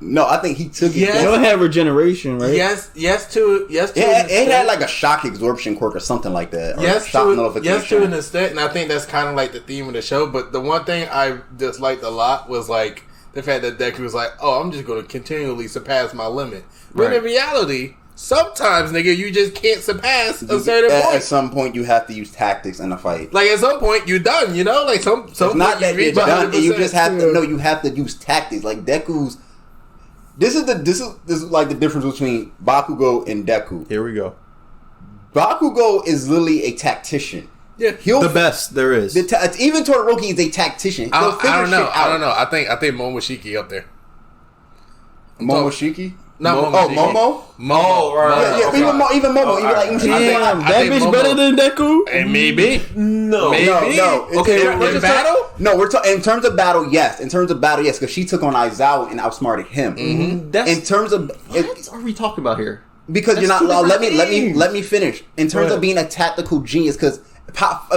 No, I think he took it They Yes. don't down. have regeneration, right? Yes to It had like a shock absorption quirk or something like that. Or yes shock to notification. yes to an extent, and I think that's kind of like the theme of the show. But the one thing I disliked a lot was like the fact that Deku was like, "Oh, I'm just going to continually surpass my limit." But Right. in reality, sometimes, nigga, you just can't surpass a certain At point. some point, you have to use tactics in a fight. Like at some point, you're done. You know, like some It's not that you're reach done. 100%. You just have to know. You have to use tactics. Like Deku's. This is like the difference between Bakugo and Deku. Here we go. Bakugo is literally a tactician. Yeah. He'll The best there is. even Todoroki is a tactician. I He'll don't, figure I don't know. shit out. I don't know. I think Momoshiki up there. Momoshiki? Not Oh, Momoshiki. Momo? Momo. right. Yeah, okay. even Momo. Even like I think- Damn, I that think bitch Momo- better than Deku? And maybe. No. Maybe. No. Okay, It- in battle? No, we're talking in terms of battle. Yes, because she took on Aizawa and outsmarted him. That's, In terms of what are we talking about here? because you're That's not. two Let different me things. let me finish. In terms ahead. of being a tactical genius, because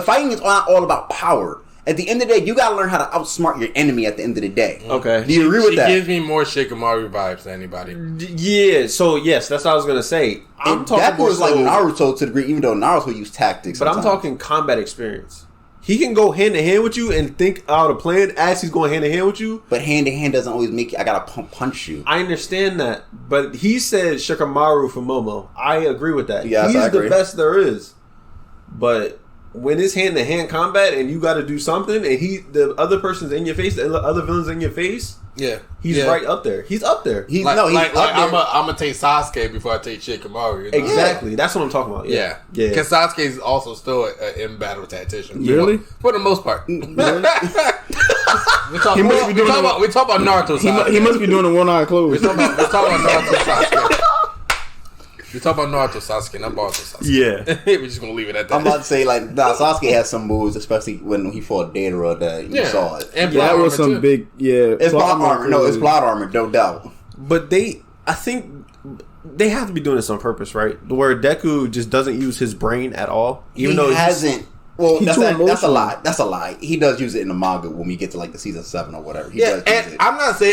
fighting is not all about power. At the end of the day, you gotta learn how to outsmart your enemy. At the end of the day, Okay. do you agree with She that? gives me more Shikamaru vibes than anybody. Yeah, so yes, that's what I was gonna say. I'm And talking that more was like so- Naruto to the degree, even though Naruto used tactics. but I'm sometimes. talking combat experience. He can go hand to hand with you and think out a plan as he's going hand to hand with you. But hand to hand doesn't always make you. I gotta punch you. I understand that, but he said Shikamaru for Momo. I agree with that. Yes, He's I agree. the best there is. But when it's hand to hand combat and you got to do something, and the other person's in your face, the other villain's in your face, Yeah. he's Yeah. right up there. He's up there. He's Like, no, he's like, up there. I'm gonna take Sasuke before I take Shikamaru. You know? Exactly. That's what I'm talking about. Yeah. Yeah. Because Sasuke is also still an in-battle tactician. Really? For the most part. we talk He must be doing about Naruto Sasuke. He must be doing a one-eye We close. talk about Naruto Sasuke. We talk about Naruto Sasuke, not Boruto Sasuke. Yeah. We're just gonna leave it at that. I'm about to say Sasuke has some moves, especially when he fought Deidara that you saw it. And Yeah, that plot was armor, some too. big, It's plot armor. No, it's plot armor. No doubt. But I think they have to be doing this on purpose, right? Where Deku just doesn't use his brain at all, even though He he's- hasn't. Well, He's that's too a emotional. lie. That's a lie. He does use it in the manga when we get to like the season 7 or whatever. He Yeah, does and use it.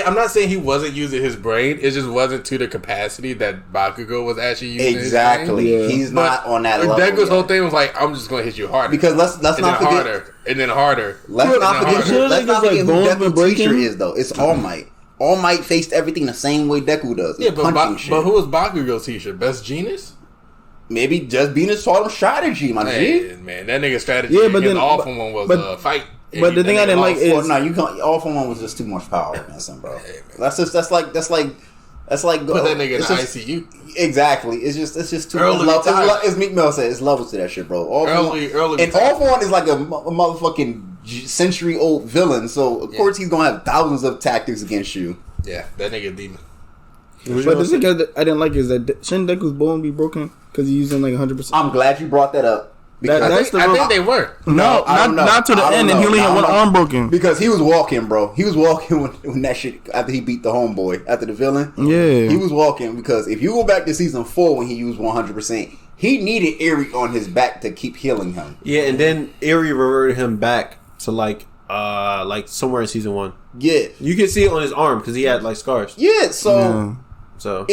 I'm not saying he wasn't using his brain. It just wasn't to the capacity that Bakugo was actually using. Exactly. Yeah. He's But not on that level. Deku's yet. whole thing was like, I'm just gonna hit you harder. Because let's and not then forget. harder, and then harder. Let's not and then forget. harder. Let's not Niggas, forget like, who bones been Deku's teacher breaking? is though. It's All Might. All Might faced everything the same way Deku does. Yeah, It's but punching shit. who was Bakugo's teacher? Best Genius? Maybe just being taught him strategy, my G. Hey, man, that nigga strategy. Yeah, but against then- the awful one was but- fight. but the thing I didn't like Well, is- no, you can't. All for one was just too much power against him, bro. Hey, man. That's like put that nigga in it's the just- ICU. Exactly. It's just too Early much. retire. As Meek Mill said, it's levels to that shit, bro. All for Early and retire. All for One is like a motherfucking century old villain. So of course he's gonna have thousands of tactics against you. Yeah, that nigga demon. But the thing that I didn't like is that shouldn't Deku's bone be broken because he's using like 100%? I'm glad you brought that up. Because That's the I real- think they were. No, I don't know. not to the I don't end, and know. he only I had don't one know. arm broken. Because he was walking, bro. He was walking when that shit after he beat the homeboy after the villain. Yeah. He was walking because if you go back to season 4 when he used 100%, he needed Eri on his back to keep healing him. Yeah, and then Eri reverted him back to like somewhere in season 1. Yeah, You can see it on his arm because he had like scars. yeah. So Yeah. So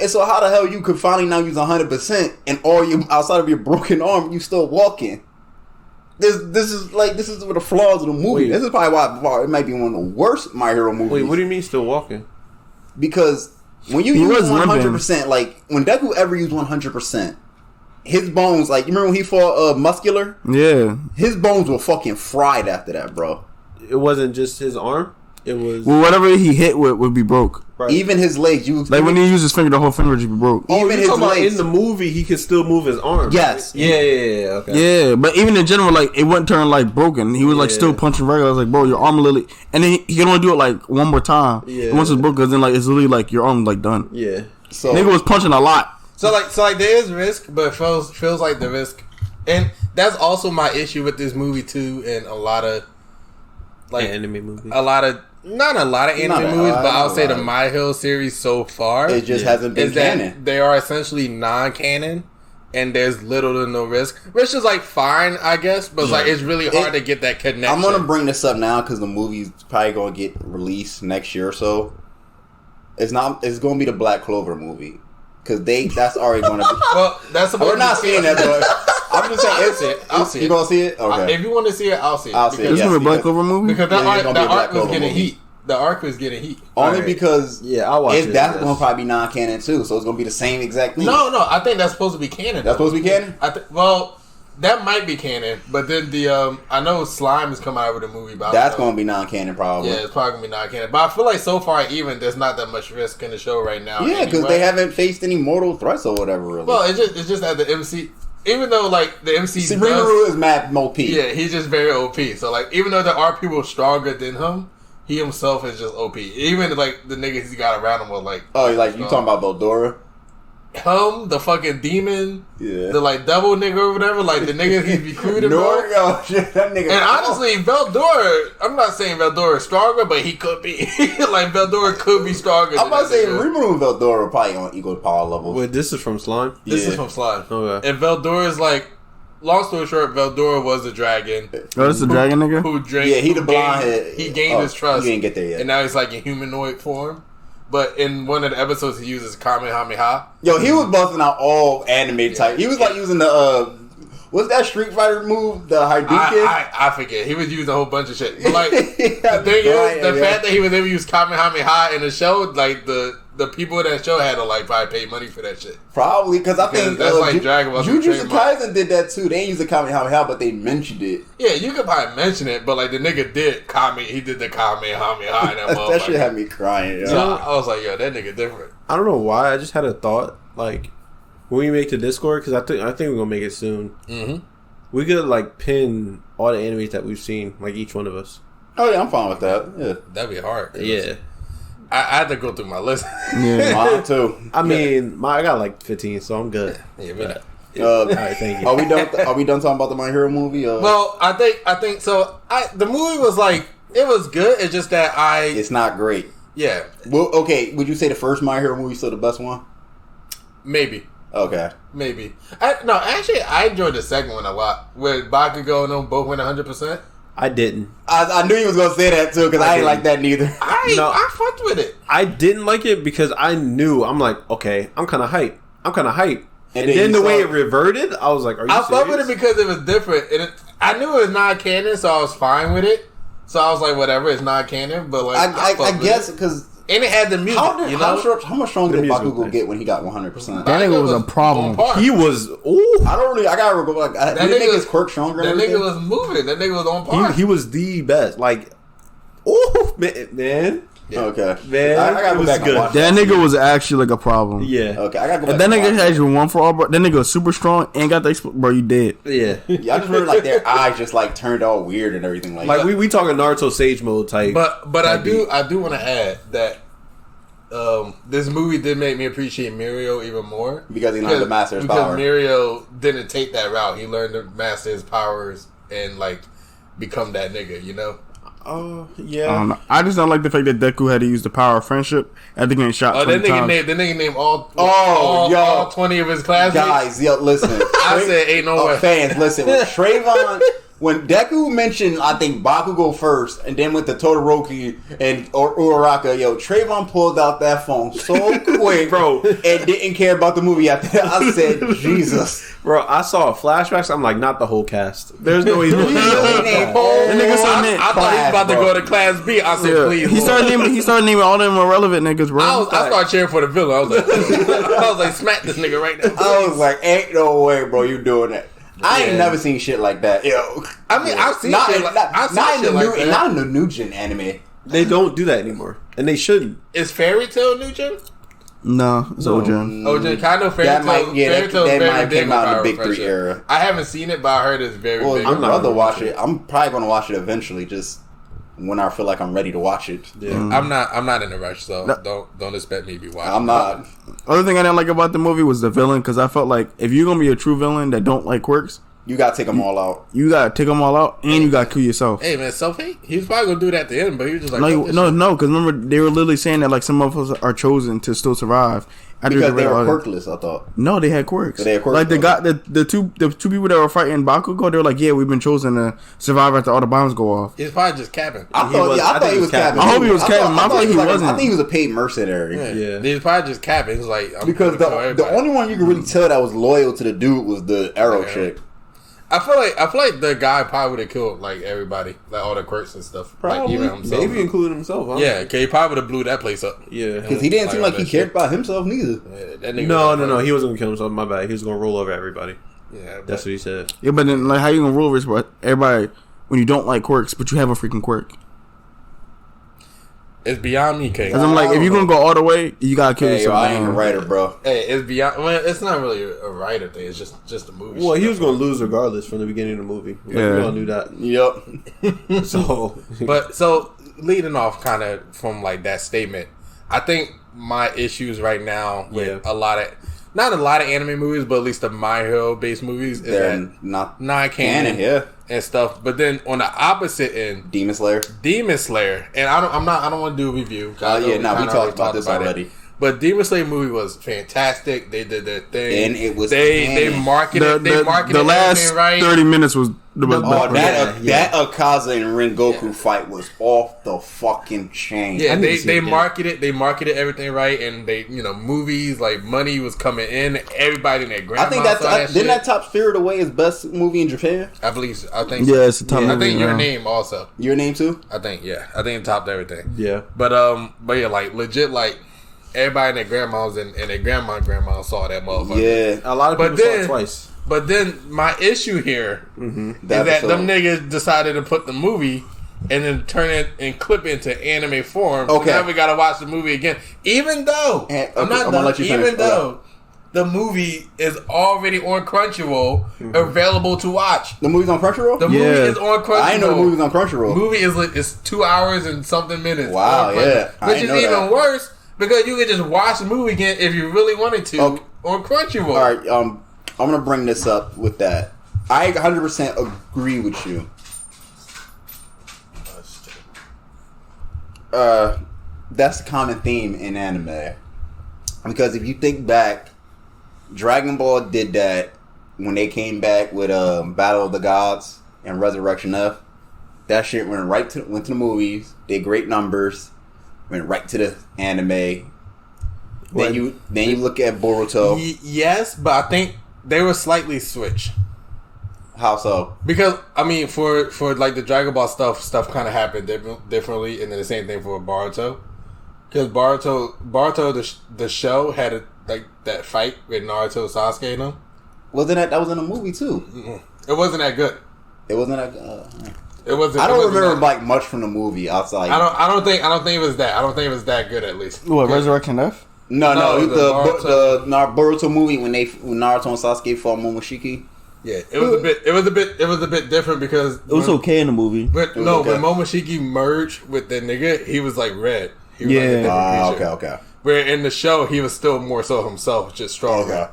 so how the hell you could finally now use 100% and all you outside of your broken arm you still walking? This is what the flaws of the movie. Wait. This is probably why it might be one of the worst My Hero movies. wait, what do you mean still walking? Because when you He use was 100%, like when Deku ever used 100%, his bones, like you remember when he fought Muscular, Yeah. his bones were fucking fried after that, bro. It wasn't just his arm. It was Well, whatever he hit with would be broke. right. Even his legs, Like when he used his finger, the whole finger would be broke. Oh, even you his talking about legs. in the movie he could still move his arms. Yes. Right? Yeah. Okay. Yeah, but even in general, like it wouldn't turn like broken. He was like Yeah. still punching regular. I was like, bro, your arm literally, and then he can only do it like one more time. Yeah. And once it's broken, then like it's literally like your arm like done. Yeah. So Nigga was punching a lot. So like there is risk, but it feels like the risk, and that's also my issue with this movie too, and a lot of like anime movie. not a lot of anime movies, but I'll say the My Hero series so far, it just hasn't been is that canon. they are essentially non-canon, and there's little to no risk, which is like fine, I guess, but like it's really hard to get that connection. I'm gonna bring this up now because the movie's probably gonna get released next year or so. It's gonna be the Black Clover movie because that's already gonna be. Well, that's supposed We're not seeing that, but I'm just saying I'll see it. You gonna see it? Okay. If you want to see it, I'll see it. I'll see it. This Yes, is a Black because- Clover movie. Because Yeah, it's the gonna be a Black arc was Clover getting movie. heat. The arc was getting heat. Only Right. because Yeah, I'll watch it. that's yes. gonna probably be non-canon too, so it's gonna be the same exact thing. No, I think that's supposed to be canon. That's supposed to be canon. Well, that might be canon, but then the I know Slime is coming out with a movie about That's gonna be non-canon probably. yeah, it's probably gonna be not canon. But I feel like so far even there's not that much risk in the show right now. Yeah, because anyway. they haven't faced any mortal threats or whatever. Really. Well, it's just that the MC, even though like the MC See, does, Rimuru is mad OP. yeah, he's just very OP. So like even though there are people stronger than him, he himself is just OP. Even like the niggas he got around him were like, Oh, like you talking about Veldora? him, the fucking demon, Yeah. the like devil nigga or whatever, like the niggas he's recruited. No, bro. yo, shit, that nigga. And honestly, Veldora, I'm not saying Veldora is stronger, but he could be. Like, Veldora could be stronger. I'm about to than say that nigga. Rimuru and Veldora are probably on equal power levels. Wait, this is from Slime. This Yeah. is from Slime. Okay. And Veldora's like, long story short, Veldora was the dragon Oh, this is a dragon nigga. who drank. Yeah, he the who blonde gained- head. He gained his trust. You didn't get there yet. And now he's like in humanoid form. But in one of the episodes, he uses Kamehameha. Yo, he was busting out all anime type. He was like using the what's that Street Fighter move? The Hadouken. I forget. He was using a whole bunch of shit. But like, Yeah, the thing is, the yeah. fact that he was able to use Kamehameha in the show, like the people in that show had to like probably pay money for that shit. Probably because I Because think that's like Dragon Ball Z Jujutsu trademark. Kaisen did that too. They ain't use the Kamehameha, but they mentioned it. Yeah, you could probably mention it, but like the nigga did he did the Kamehameha in that That motherfucker. shit had me crying. Yo. So I was like, yo, that nigga different. I don't know why. I just had a thought. Like, when we make the Discord, because I think we're gonna make it soon. Mm-hmm. We could like pin all the animes that we've seen, like each one of us. Oh yeah, I'm fine with that. Yeah, That'd be hard. Yeah. I had to go through my list. Yeah. mine too. I mean, I got like 15, so I'm good. Yeah, me not. All right, thank you. Are we done? Are we done talking about the My Hero movie? Well, I think so. The movie was like, it was good. It's just that It's not great. yeah, Well, okay. Would you say the first My Hero movie still the best one? maybe. Okay. Maybe. Actually, I enjoyed the second one a lot. Where Bakugo and them both went 100%. I didn't. I knew you was gonna say that too because I ain't didn't. like that neither. No. I fucked with it. I didn't like it because I knew. I'm like, okay, I'm kind of hype. And then the you way saw- it reverted, I was like, are you I fucked with serious? it because it was different. I knew it was not canon, so I was fine with it. So I was like, whatever, it's not canon. But like, I fucked with guess it. because And it had the music, you know? how much stronger The did music was Bakugo nice. get when he got 100%? That nigga was a on problem. par. He was. Ooh. I don't really. I gotta go like. That Did he make nigga- his quirk stronger? That and nigga everything? was moving. That nigga was on par. He was the best. Like, ooh, man. Yeah. Okay, Man, I gotta it go was back and good. watch That that. nigga was actually like a problem. Yeah. Okay, I gotta go back. If that and nigga watch had you one for all, bro, that nigga was super strong and got the bro, you dead. Yeah. it. Yeah, I just heard like their eyes just like turned all weird and everything like. Like, we talking Naruto Sage mode type. But I type do want to add that this movie did make me appreciate Mirio even more because he learned to master his because power. Mirio didn't take that route. He learned to master his powers and like become that nigga. You know? Oh, I yeah. don't know. I just don't like the fact that Deku had to use the power of friendship after getting shot. Oh, 20 that times. nigga named all yo. all 20 of his classmates. Guys, yo, listen. I said ain't no way. Fans, listen. When Trayvon, when Deku mentioned, I think Bakugo first, and then went to Todoroki and Uraraka, yo, Trayvon pulled out that phone so quick, Bro. and didn't care about the movie after that. I said, Jesus. Bro, I saw flashbacks. I'm like, not the whole cast. There's no way he's going to the whole cast. That nigga started naming. I thought he was about to bro. go to Class B. I said, Yeah. please. He Lord. started naming all them irrelevant niggas, bro. I started cheering for the villain. I was like, I was like, smack this nigga right now. I was like, ain't no way, bro, you doing that. I ain't Yeah. never seen shit like that, yo. I mean, I've seen Not, shit like, I've seen not in shit the like new, that. not in the new gen anime. They don't do that anymore, and they shouldn't. Is Fairy Tail new gen? No, it's OJ. OJ, kind of Fairy Tail. Fairy Tail that very might big came out in the Big Power 3 era. I haven't seen it, but I heard it's very big. I'm not gonna watch it. I'm probably gonna watch it eventually, just when I feel like I'm ready to watch it. Yeah, I'm not in a rush, so don't expect me to be watching. I'm not. Other thing I didn't like about the movie was the villain, because I felt like if you're gonna be a true villain that don't like quirks, You gotta take them all out. you gotta take them all out, and you gotta kill yourself. Hey man, self-hate. He was probably gonna do that at the end, but he was just like, No, because remember they were literally saying that like some of us are chosen to still survive. Because they were quirkless, I thought. No, they had quirks. They had quirks, like the two people that were fighting Bakugo, they were like, yeah, we've been chosen to survive after all the bombs go off. He's probably just capping. I thought he was capping. I hope he was capping. I thought he wasn't. I think he was a paid mercenary. Yeah. He's probably just capping. He's like, Because the only one you could really tell that was loyal to the dude was the arrow chick. I feel like the guy probably would have killed like everybody, like all the quirks and stuff. Probably, like, even himself. maybe including himself. Huh? Yeah, okay, he probably would have blew that place up. Yeah, Because he didn't seem like he cared about himself neither. Yeah, that nigga No, he wasn't gonna kill himself. My bad. He was gonna roll over everybody. Yeah, That's what he said. Yeah, but then like how you gonna rule over everybody when you don't like quirks, but you have a freaking quirk? It's beyond me, King. Because I'm like, if you're gonna go all the way, you gotta kill Hey, yo, yourself. I ain't a writer, bro. Hey, it's beyond. Well, it's not really a writer thing. It's just a movie. Well, shit. he was gonna lose regardless from the beginning of the movie. Like, Yeah. we all knew that. Yep. So, But so leading off kind of from like that statement, I think my issues right now with not a lot of anime movies, but at least the My Hero based movies is They're that not non-canon yeah. and stuff. But then on the opposite end, Demon Slayer. Demon Slayer, and I don't want to do a review. We talked about this already. It. But Demon Slayer movie was fantastic. They did their thing, And it was they marketed the last everything right. 30 minutes was the best. That Akaza and Rengoku fight was off the fucking chain. Yeah, they marketed everything right, and they movies like money was coming in. Everybody in their grandma. I think didn't that top Spirit Away his best movie in Japan? I believe so. I think Yeah, so. it's a top I movie, think Your yeah. Name also. Your Name too? I think it topped everything. yeah. But yeah, like legit, like everybody in their grandmas and their grandma saw that motherfucker. Yeah. A lot of people saw it twice. But then my issue here is that them niggas decided to put the movie and then turn it and clip it into anime form. Okay. So now we gotta watch the movie again. Even though I'm not gonna let you finish. even though the movie is already on Crunchyroll, available to watch. The movie's on Crunchyroll? The movie is on Crunchyroll. I didn't know the movie was on Crunchyroll. The movie is 2 hours and something minutes. Wow, on Crunchyroll, yeah. I which didn't is know even that. worse because you could just watch the movie again if you really wanted to on Crunchyroll. All right, I'm going to bring this up with that. I 100% agree with you. That's a common theme in anime. Because if you think back, Dragon Ball did that when they came back with Battle of the Gods and Resurrection F. That shit went to the movies, did great numbers, went right to the anime. Then you look at Boruto. Yes, but I think they were slightly switched. How so? Because I mean, for like the Dragon Ball stuff kind of happened differently, and then the same thing for Boruto. Because Boruto the show had like that fight with Naruto, Sasuke, and them. Wasn't that was in a movie too? It wasn't that good. It wasn't that. It wasn't. I don't it wasn't remember that, like much from the movie outside. I don't think it was that. I don't think it was that good at least. What, Resurrection F? No, the the Boruto movie when Naruto and Sasuke fought Momoshiki. Yeah, it was a bit different because It was okay in the movie. But no, when Momoshiki merged with the nigga, he was like red. He was like a different creature. Okay. Where in the show, he was still more so himself, just stronger. Okay.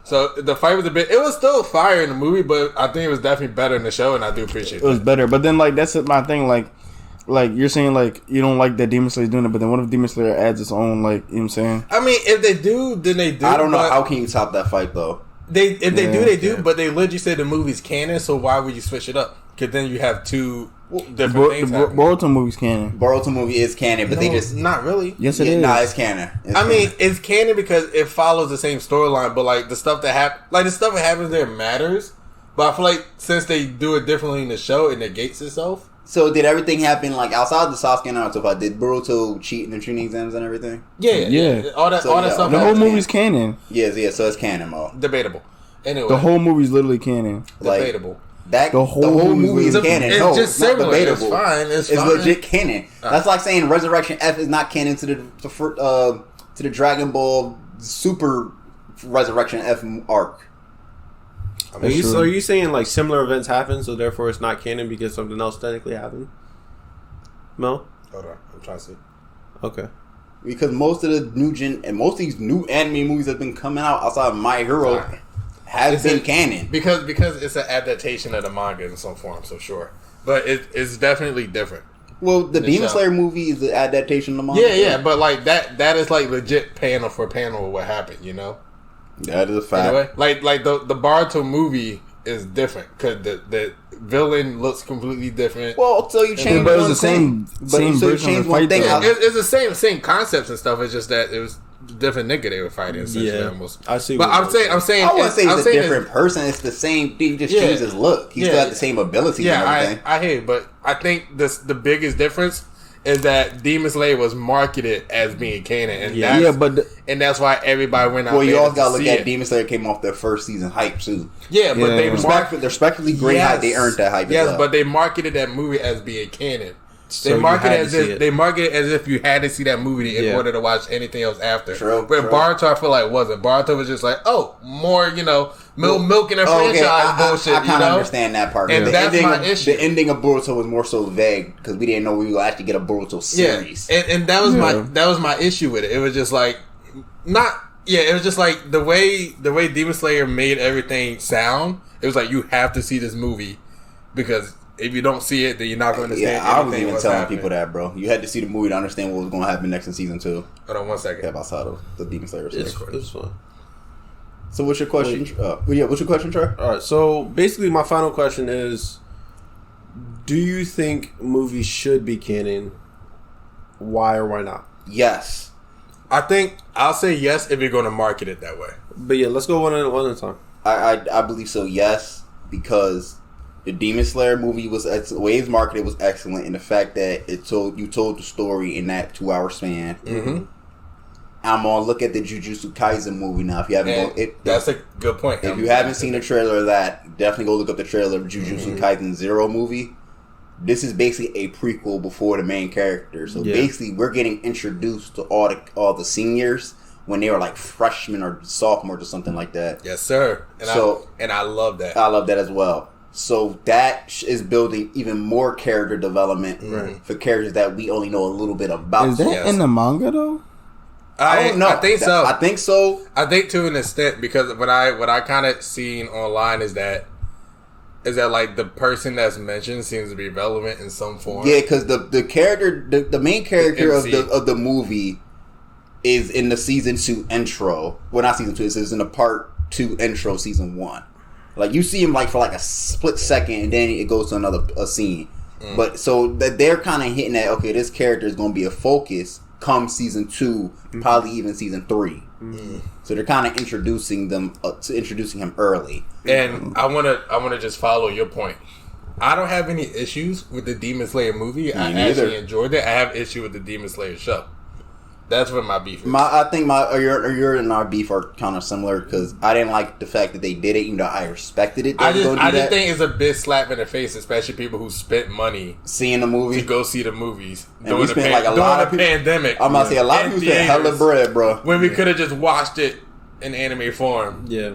So the fight was it was still fire in the movie, but I think it was definitely better in the show, and I do appreciate it. It was better, but then like that's my thing. Like you're saying like you don't like that Demon Slayer's doing it, but then what if Demon Slayer adds its own like you know what I'm saying? I mean, if they do, then they do. I don't know how can you top that fight though. They do, but they legit said the movie's canon, so why would you switch it up? Because then you have two different things. The Boruto movie's canon. Boruto movie is canon, but they just not really. Yes, it is. Nah, it's canon. It's canon because it follows the same storyline, but like the stuff that happens there matters. But I feel like since they do it differently in the show, it negates itself. So did everything happen like outside the Sasuke and Naruto fight? Did Boruto cheat in the training exams and everything? Yeah. All that stuff. The whole movie's canon. Yeah. So it's canon, Mo. Debatable. Anyway, the whole movie's literally canon. Debatable. That The whole movie is movie. canon. It's No, just it's not similar. It's debatable. fine. It's fine. legit canon. That's like saying Resurrection F is not canon to the Dragon Ball Super Resurrection F arc. Are you saying like similar events happen, so therefore it's not canon because something else technically happened? No. Hold on, I'm trying to see. Okay. Because most of the new gen and most of these new anime movies that have been coming out outside of My Hero has been canon. Because it's an adaptation of the manga in some form, so sure. But it's definitely different. Well, the Demon show. Slayer movie is the adaptation of the manga. Yeah, but like that is like legit panel for panel of what happened, you know? That is a fact. Anyway, like the Boruto movie is different because the villain looks completely different. Well, so you change but it was one the same thing. same So you version of change the one fight. thing. though. It's the same concepts and stuff. It's just that it was different nigga they were fighting. Yeah, almost. I see. But what I'm saying I wouldn't say I'm he's a saying different person. It's the same thing. Just Yeah. changes his look. He Yeah. still has the same abilities and everything. I hear you, but I think the biggest difference is that Demon Slayer was marketed as being canon, and that's why everybody went out. Well, you there also got to look see at it. Demon Slayer came off their first season hype too. Yeah, but they Respectfully great hype. They earned that hype. Yes, as well. but they marketed that movie as being canon. So They you market had it to as see if it. they market it as if you had to see that movie in Yeah. order to watch anything else after. True, But true. Boruto, I feel like wasn't. Boruto was just like, oh, more milking a Okay, franchise bullshit. I kind of understand that part. And The that's ending my of, issue. The ending of Boruto was more so vague because we didn't know we would actually get a Boruto series. Yeah, and that was my issue with it. It was just like it was just like the way Demon Slayer made everything sound. It was like you have to see this movie because if you don't see it, then you're not going to understand. Yeah, I was anything even what's telling happening. people that, bro. You had to see the movie to understand what was going to happen next in season 2. Hold on 1 second. Yeah, outside of the Demon Slayer It's series. fun. So what's your question? What's your question, Trey? All right. So basically, my final question is: do you think movies should be canon? Why or why not? Yes. I think I'll say yes if you're going to market it that way. But yeah, let's go one at a time. I believe so, yes, because the Demon Slayer movie the way it's marketed was excellent, and the fact that you told the story in that 2-hour span. Mm-hmm. I'm gonna look at the Jujutsu Kaisen movie now. If you haven't, that's a good point. If you haven't seen the trailer of that, definitely go look up the trailer of Jujutsu Kaisen Zero movie. This is basically a prequel before the main character. So basically, we're getting introduced to all the seniors when they were like freshmen or sophomores or something like that. Yes, sir. And I love that. I love that as well. So that is building even more character development for characters that we only know a little bit about. Is that in the manga though? I don't know. I think so. I think so. I think to an extent because what I kind of seen online is that like the person that's mentioned seems to be relevant in some form. Yeah, because the character, the main character of the movie is in the season 2 intro. Well, not season 2. It's in the part 2 intro, season 1. Like you see him like for like a split second, and then it goes to another scene. But so that they're kind of hitting at, okay, this character is going to be a focus come season 2, probably even season 3. So they're kind of introducing him early. And I wanna just follow your point. I don't have any issues with the Demon Slayer movie. I actually enjoyed it. I have issue with the Demon Slayer show. That's what my beef is. I think your and our beef are kind of similar because I didn't like the fact that they did it, even though I respected it. I just think it's a bit slap in the face, especially people who spent money seeing the movie to go see the movies. And we spent like a lot of pandemic. I'm about to say a lot of people spent hella bread, bro. When we could have just watched it in anime form. Yeah.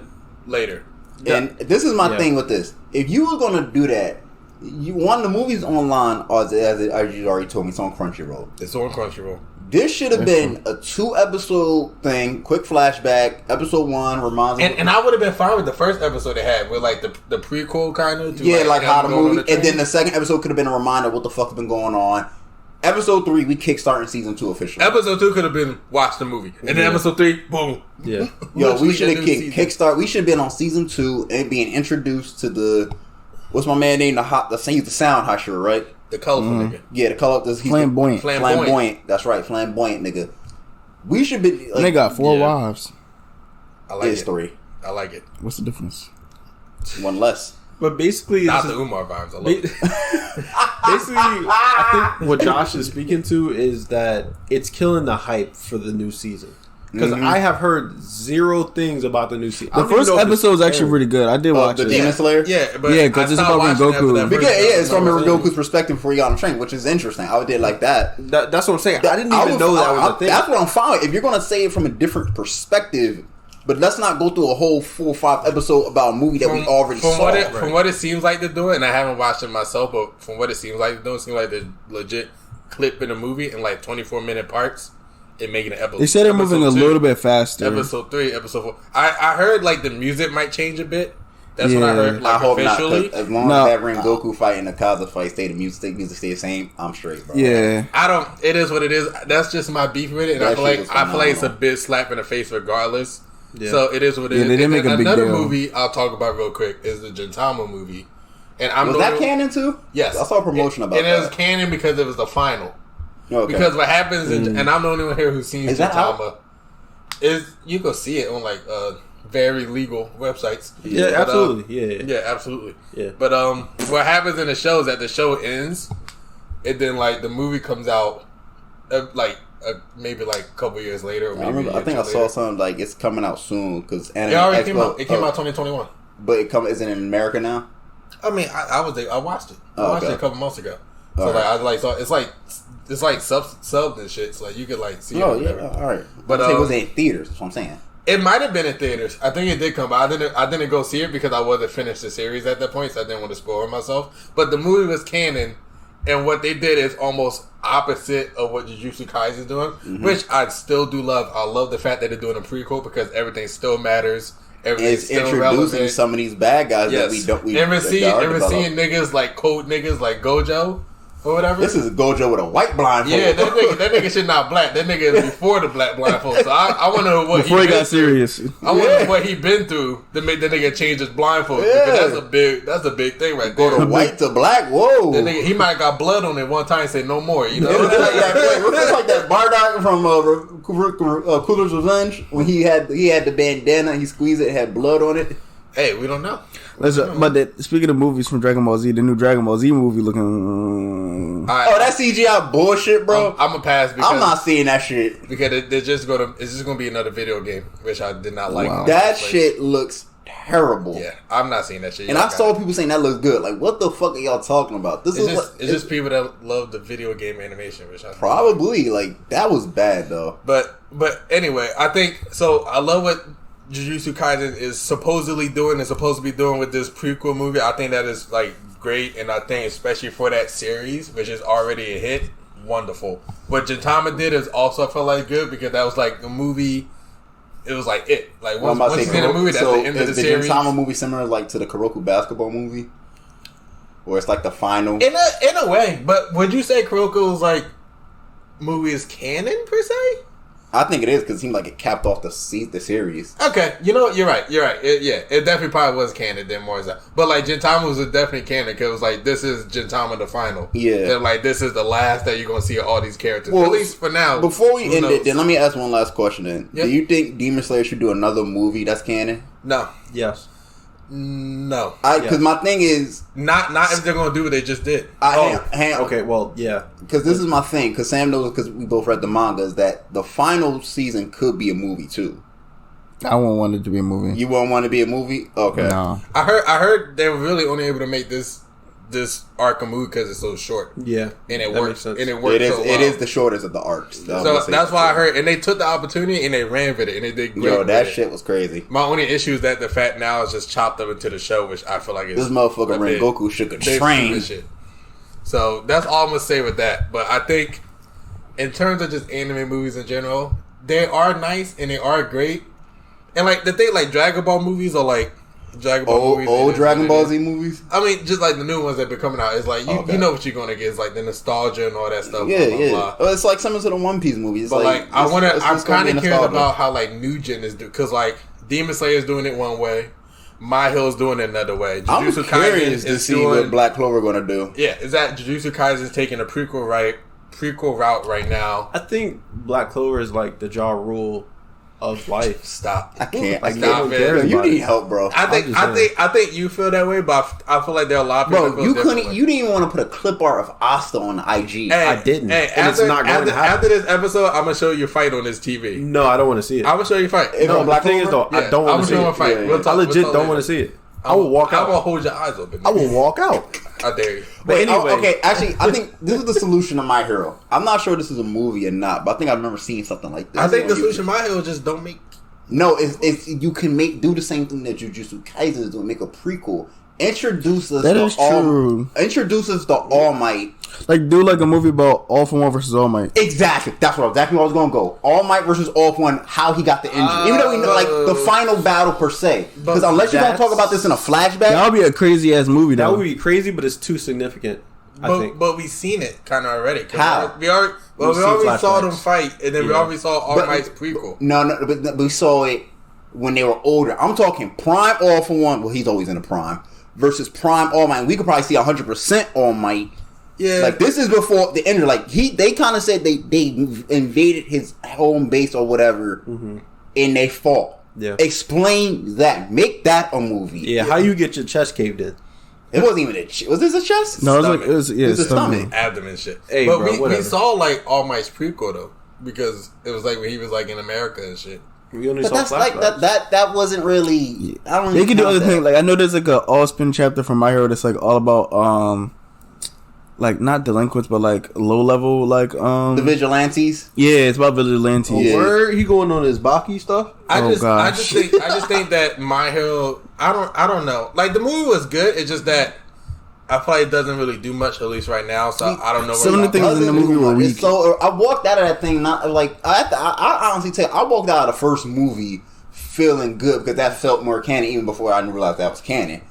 Later. And this is my thing with this. If you were gonna do that, the movies online, as you already told me, it's on Crunchyroll. It's on Crunchyroll. This should have been a 2-episode thing, quick flashback. Episode 1 reminds me, and I would have been fine with the first episode they had with like the prequel kind of. Like how the movie, and then the second episode could have been a reminder of what the fuck has been going on. Episode 3, we kickstarting season 2 officially. Episode 2 could have been watch the movie, and then episode 3, boom. Yeah. Yo, we should have kickstart. We should have been on season 2 and being introduced to the what's my man name? He's the sound husher, right? The colorful nigga. Yeah, the color. Flamboyant. Flamboyant. That's right, flamboyant nigga. We should be. Like, And they got 4 wives. I like it's it. 3. I like it. What's the difference? 1 less. But basically, Not the Umar vibes. I love it. Basically, I think what Josh is speaking to is that it's killing the hype for the new season. Because I have heard zero things about the new season. The first episode is actually really good. I did watch the it. Demon Slayer. Yeah, but Yeah, 'cause it's about Rengoku. Because it's from Rengoku's perspective before he got on train, which is interesting. I did like that. That's what I'm saying. I didn't even know that was a thing. That's what I'm fine with. If you're gonna say it from a different perspective, but let's not go through a whole 4 or 5 episode about a movie that we already saw. From what it seems like to do it, and I haven't watched it myself, but from what it seems like to do, it seems like the legit clip in a movie in like 24-minute parts and making an episode. They said they're moving a little bit faster. Episode 3, episode 4. I heard like the music might change a bit. That's what I heard. Like, I hope officially. not. As long as that Rengoku fight and the Kaza fight stay, the music stay the same. I'm straight, bro. Yeah, I don't. It is what it is. That's just my beef with it, and I feel like it's a bit slap in the face regardless. Yeah. So it is what it is. They didn't make a big another deal. movie I'll talk about real quick is the Gintama movie, and was that canon too? Yes, I saw a promotion about that. And it was canon because it was the final. Okay. Because what happens, and I'm the only one here who's seen Is that Gintama, is you go see it on like very legal websites. Yeah, but, absolutely. Yeah, absolutely. Yeah. But what happens in the show is that the show ends, and then like the movie comes out, maybe like a couple years later. Or maybe I think I saw something like it's coming out soon because it already came out. It came out 2021. But is it in America now? I mean, I watched it. I watched it a couple months ago. So All right. it's like subbed and shit. So like you could like see. Oh it yeah, all right. But it was in theaters. That's what I'm saying. It might have been in theaters. I think it did come, but I didn't go see it because I wasn't finished the series at that point, so I didn't want to spoil myself. But the movie was canon, and what they did is almost opposite of what Jujutsu Kaisen is doing, which I still do love. I love the fact that they're doing a prequel because everything still matters. Everything's still introducing relevant. some of these bad guys that we ever seeing niggas like code niggas like Gojo or whatever. This is a Gojo with a white blindfold. Yeah, that nigga shit not black. That nigga is before the black blindfold. So I want to know what before he got serious. I wonder what he been through to make that nigga change his blindfold. Yeah. Because that's a big thing right there. Go to white to black. Whoa. That nigga, he might have got blood on it one time and say no more. You know, it's like that Bardock from Cooler's Revenge when he had the bandana, he squeezed it, had blood on it. Hey, we don't know. Listen, but speaking of movies from Dragon Ball Z, the new Dragon Ball Z movie looking. Right, that CGI bullshit, bro. I'm gonna pass because I'm not seeing that shit because it's just gonna be another video game, which I did not like. Wow. That shit looks terrible. Yeah, I'm not seeing that shit. And I saw people saying that looks good. Like, what the fuck are y'all talking about? It's just people that love the video game animation, which I probably like that was bad though. But anyway, I think so. I love what Jujutsu Kaisen is supposedly doing and supposed to be doing with this prequel movie. I think that is like great, and I think especially for that series, which is already a hit, wonderful. What Gintama did is also felt like good because that was like the movie. It was like it. Like once you see the movie, that's the end of the series. Is the Gintama movie similar like to the Kuroko basketball movie, where it's like the final? In a way, but would you say Kuroko's like movie is canon per se? I think it is because it seemed like it capped off the series. Okay, you know what? You're right. It definitely probably was canon then more as that. But like Gintama was definitely canon because it was like this is Gintama the final. Yeah. And like this is the last that you're gonna see of all these characters. Well, at least for now. Before we end it, then let me ask one last question. Then, Yep. Do you think Demon Slayer should do another movie that's canon? No. Yes. No. Because my thing is not if they're gonna do what they just did. Okay, well, yeah. Because this is my thing. Because Sam knows, because we both read the manga, is that the final season could be a movie too. I won't want it to be a movie. You won't want to be a movie? Okay. No. I heard they were really only able to make this arc a movie because it's so short. Yeah, and it that works. makes sense. And it works. It is the shortest of the arcs. So that's why I heard, and they took the opportunity and they ran with it, and they did great. Yo, that shit was crazy. My only issue is that the fact now is just chopped up into the show, which I feel like is this motherfucker Rengoku should train. So that's all I'm gonna say with that. But I think in terms of just anime movies in general, they are nice and they are great. And like the thing, like Dragon Ball movies are like Dragon Ball movies. Old Dragon Ball Z movies? I mean, just like the new ones that been coming out. It's like, you know what you're going to get. It's like the nostalgia and all that stuff. Yeah, blah, blah, blah. Well, it's like some of the One Piece movies. But like I'm kind of curious about how like new gen is doing. Because like Demon Slayer is doing it one way. My Hill is doing it another way. I'm curious to see what Black Clover going to do. Yeah, is that Jujutsu Kaisen is taking a prequel route right now. I think Black Clover is like the Ja Rule of life. Stop. I can't. Like, Stop they it. don't care Yo, you about need it. help, bro. I think you feel that way, but I feel like there are a lot of people. Bro, that you feel couldn't. differently. You didn't even want to put a clip art of Asta on IG. Hey, I didn't. Hey, And it's not going to happen. After this episode, I'm gonna show you a fight on this TV. No, I don't want to see it. I'm gonna show you a fight. If No, I'm the Black thing is Clover? though, I don't want to see I'm gonna it. show you a fight. Yeah, We'll yeah. talk, I legit we'll talk don't later. want to see it. I will walk I'm gonna out. hold your eyes open. I will walk out. I dare you. But anyway, okay, actually, I think this is the solution to My Hero. I'm not sure this is a movie or not, but I think I remember seeing something like this. I think the on solution YouTube. my hill just don't make. No, it's you can do the same thing that Jujutsu Kaisen is doing. Make a prequel. Introduce us. That to is true. Introduce us to All Might. Like, do like a movie about All for One versus All Might. Exactly. That's exactly where I was gonna go. All Might versus All for One. How he got the injury, even though we know like the final battle per se. Because unless you're gonna talk about this in a flashback, That would be a crazy ass movie. that Though. would be crazy, but it's too significant. I think. But we seen it kind of already. 'Cause How? We already We've seen saw them flashbacks. fight, and then we Yeah. already saw All But- Might's prequel. no, but we saw it when they were older. I'm talking prime All for One. Well, he's always in a prime versus prime All Might. We could probably see 100% All Might. Yeah, Like this is before the injury. Like they kind of said they invaded his home base or whatever, and they fought. Yeah. Explain that. Make that a movie. Yeah, how you get your chest caved in? It wasn't even was this a chest? No, it was Stomach. like it was yeah, It's a stomach. abdomen shit. Hey, but bro, we whatever. saw like All Might's prequel though, because it was like when he was like in America and shit. We only But saw that's like flashbacks. that wasn't really. I don't. They even could do count other that. things. Like I know there's like a all spin chapter from My Hero that's like all about like not delinquents but like low level like The vigilantes. yeah, it's about vigilantes. Oh, yeah. Where he going on his Baki stuff? I Oh, just gosh. think that My Hero. I don't know. Like the movie was good. It's just that I feel like it doesn't really do much, at least right now. So I don't know. Some of the what things in the movie were weak. So I walked out of that thing not like I honestly tell you, I walked out of the first movie feeling good because that felt more canon even before I realized that was canon.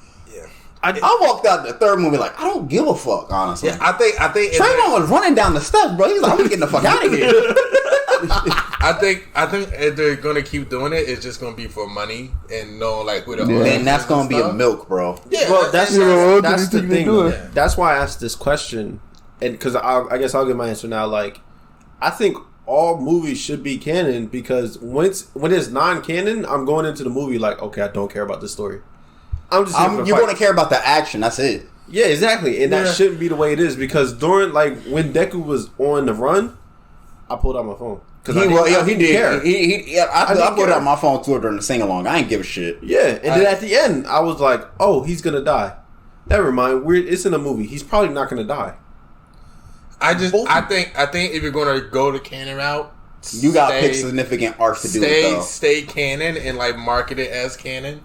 I walked out the third movie like I don't give a fuck, honestly. Yeah, I think Trayvon was running down the steps, bro. He's like, I'm getting the fuck out of here. I think if they're gonna keep doing it, it's just gonna be for money and no like who the And that's gonna be a milk, bro. Yeah, Well, that's Yeah, what that's do you the think they thing. do? though. That's why I asked this question, and because I guess I'll give my answer now. Like, I think all movies should be canon because when it's non-canon, I'm going into the movie like, okay, I don't care about this story. I'm just here for the You're fight. gonna care about the action. That's it. Yeah, exactly, and that shouldn't be the way it is because during like when Deku was on the run, I pulled out my phone because He did. care. I didn't put it care. on my phone too during the sing along. I ain't give a shit. Yeah, and then at the end, I was like, "Oh, he's gonna die." Never mind. It's in a movie. He's probably not gonna die. I think if you're gonna go the canon route, You got to pick significant arcs to do it though. stay canon and like market it as canon,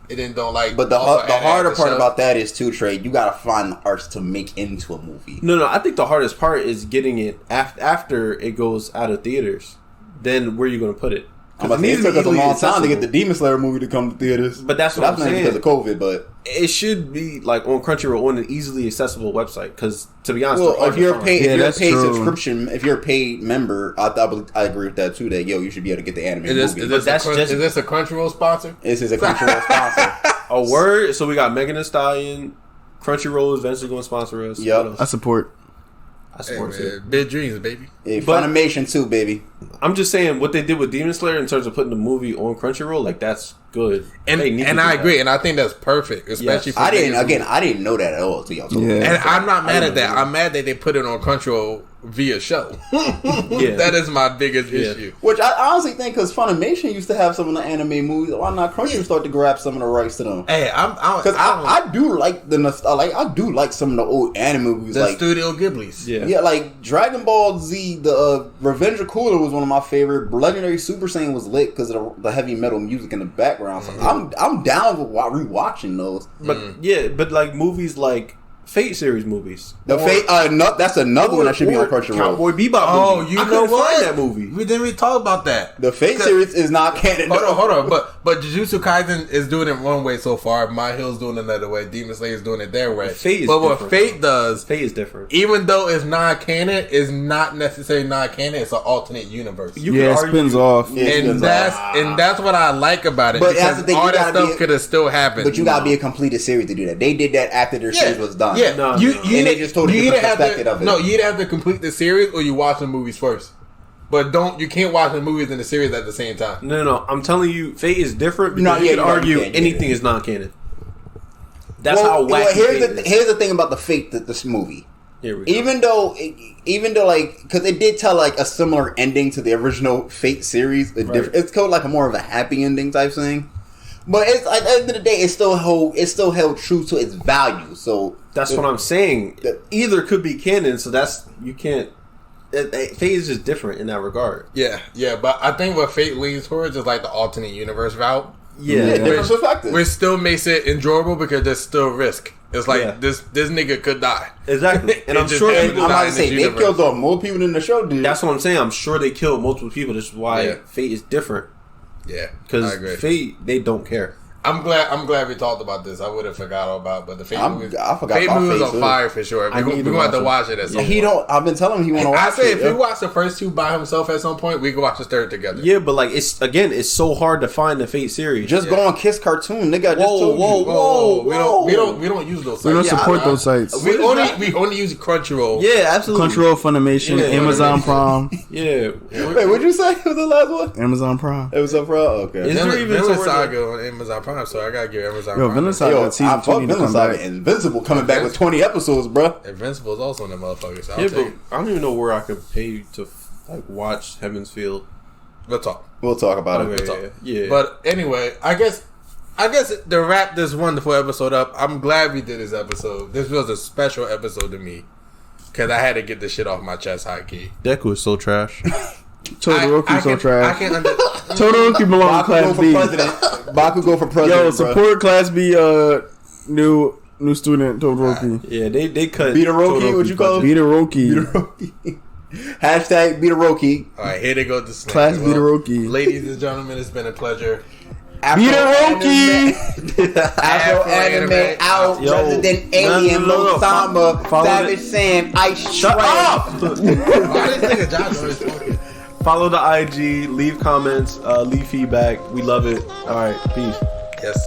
and then don't like. But the also add harder the part show. about that is too, Trey. You gotta find the arcs to make into a movie. No. I think the hardest part is getting it after it goes out of theaters. Then where are you going to put it? It took us a easily long time to get accessible. the Demon Slayer movie to come to theaters. But that's what I'm not saying. because of COVID. But It should be like on Crunchyroll on an easily accessible website. Because to be honest, well, they're hard if you're to a find. paid, Yeah, if you're a that's paid true. subscription, if you're a paid member, I agree with that too. That you should be able to get the anime movie. Is that's just- this a Crunchyroll sponsor? This is a Crunchyroll sponsor. A word. So we got Megan Thee Stallion. Crunchyroll is eventually going to sponsor us. Yep. What else? I support. I support it. Big dreams, baby. Yeah, But- Funimation too, baby. I'm just saying what they did with Demon Slayer in terms of putting the movie on Crunchyroll, like that's good. And They need to and do I that. agree, and I think that's perfect, especially Yes. for I didn't. niggas. Again, I didn't know that at all. Till y'all told me. Yeah. And I'm not mad I at that. know. I'm mad that they put it on Crunchyroll via show. Yeah. That is my biggest Yeah. issue. Which I honestly think, because Funimation used to have some of the anime movies, why not Crunchyroll start to grab some of the rights to them? Hey, Because I do like I do like some of the old anime movies, the like Studio Ghibli's. Yeah. like Dragon Ball Z, the Revenge of Cooler was one of my favorite. Legendary Super Saiyan was lit because of the heavy metal music in the background. So I'm down with rewatching those. But yeah, but like movies like Fate series movies. The Fate, that's another one that should be on Crunchyroll. Cowboy Bebop. Oh, movie. you I know couldn't what? find that movie. We didn't even talk about that. The Fate series is not canon. Hold on. But Jujutsu Kaisen is doing it one way so far. My Hill's doing it another way. Demon Slayer is doing it their way. Fate is but what different, Fate does, Fate is different. even though it's non-canon, is not necessarily non-canon. It's an alternate universe. You Yeah, it can argue- spins off. Yeah. and that's what I like about it. But because that's the thing, all you that gotta stuff be- could have still happened. But you gotta be a completed series to do that. They did that after their series was done. Yeah, No, you no. And they just told a you different either have perspective to, of it. No, you either have to complete the series or you watch the movies first. but you can't watch the movies and the series at the same time. No. I'm telling you, Fate is different because you yeah, can you're right, argue you can't, anything yeah. is non-canon. That's how wacky Fate is. Here's the thing about the Fate this movie. Here we go. Even though like, because it did tell like a similar ending to the original Fate series, it's called like a more of a happy ending type thing. But it's at the end of the day, it still held true to its value. So that's what I'm saying. Either could be canon, so you can't. Fate is just different in that regard. Yeah, but I think what Fate leans towards is like the alternate universe route. Yeah, different perspectives. Which still makes it enjoyable because there's still risk. It's like this nigga could die. Exactly. And I'm just sure happened to I'm die about to in say this they universe. killed off more people than the show did. that's what I'm saying. I'm sure they killed multiple people. This is why Fate is different. Yeah, I Because agree. Fate, they don't care. I'm glad we talked about this. I would have forgot all about, but the Fate movies, I forgot Fate about movies Fate, on too. fire for sure. We're going to have to watch it at some He point. I've been telling him he want to watch I say it. if we watch the first two by himself at some point, we can watch the third together. Yeah, but like it's so hard to find the Fate series. Just go on Kiss Cartoon, nigga. I just told you. Whoa. We don't use those sites. We don't support those sites. We only use Crunchyroll. Yeah, absolutely. Crunchyroll, Funimation, Yeah, Amazon Prime, Yeah. Wait, what'd you say? Was the last one? Amazon Prime. It was up for okay. Is there even Vinland somewhere Saga on Amazon Prime, so I gotta give Amazon Yo, Prime. Vinland Saga Yo, season I 2 fuck need to Vinland come Saga. back. Invincible coming back with 20 episodes, bro. Invincible is also on that motherfucker, so I'll Yeah, take but it. I don't even know where I could pay to like watch Heaven's Field. We'll talk. We'll talk about it. Okay, yeah. But anyway, I guess to wrap this wonderful episode up, I'm glad we did this episode. This was a special episode to me because I had to get this shit off my chest, high key. Deku is so trash. Todoroki so trash. I can't under. Todoroki belong in Baku Class go for B. president. Baku go for president. Yo, support Class B. New student Todoroki. Yeah, they cut. Todoroki, Todoroki what you call it? Bitaroki. Hashtag Bitaroki. All right, here they go. The snake. Class Bitaroki. Ladies and gentlemen, it's been a pleasure. Bitaroki. Afro Anime out. Yo. President Alien, No. Losama, Follow Savage it. Sam, Ice Shut up! Why this nigga Josh always talking? Follow the IG, leave comments, leave feedback. We love it. All right, peace. Yes.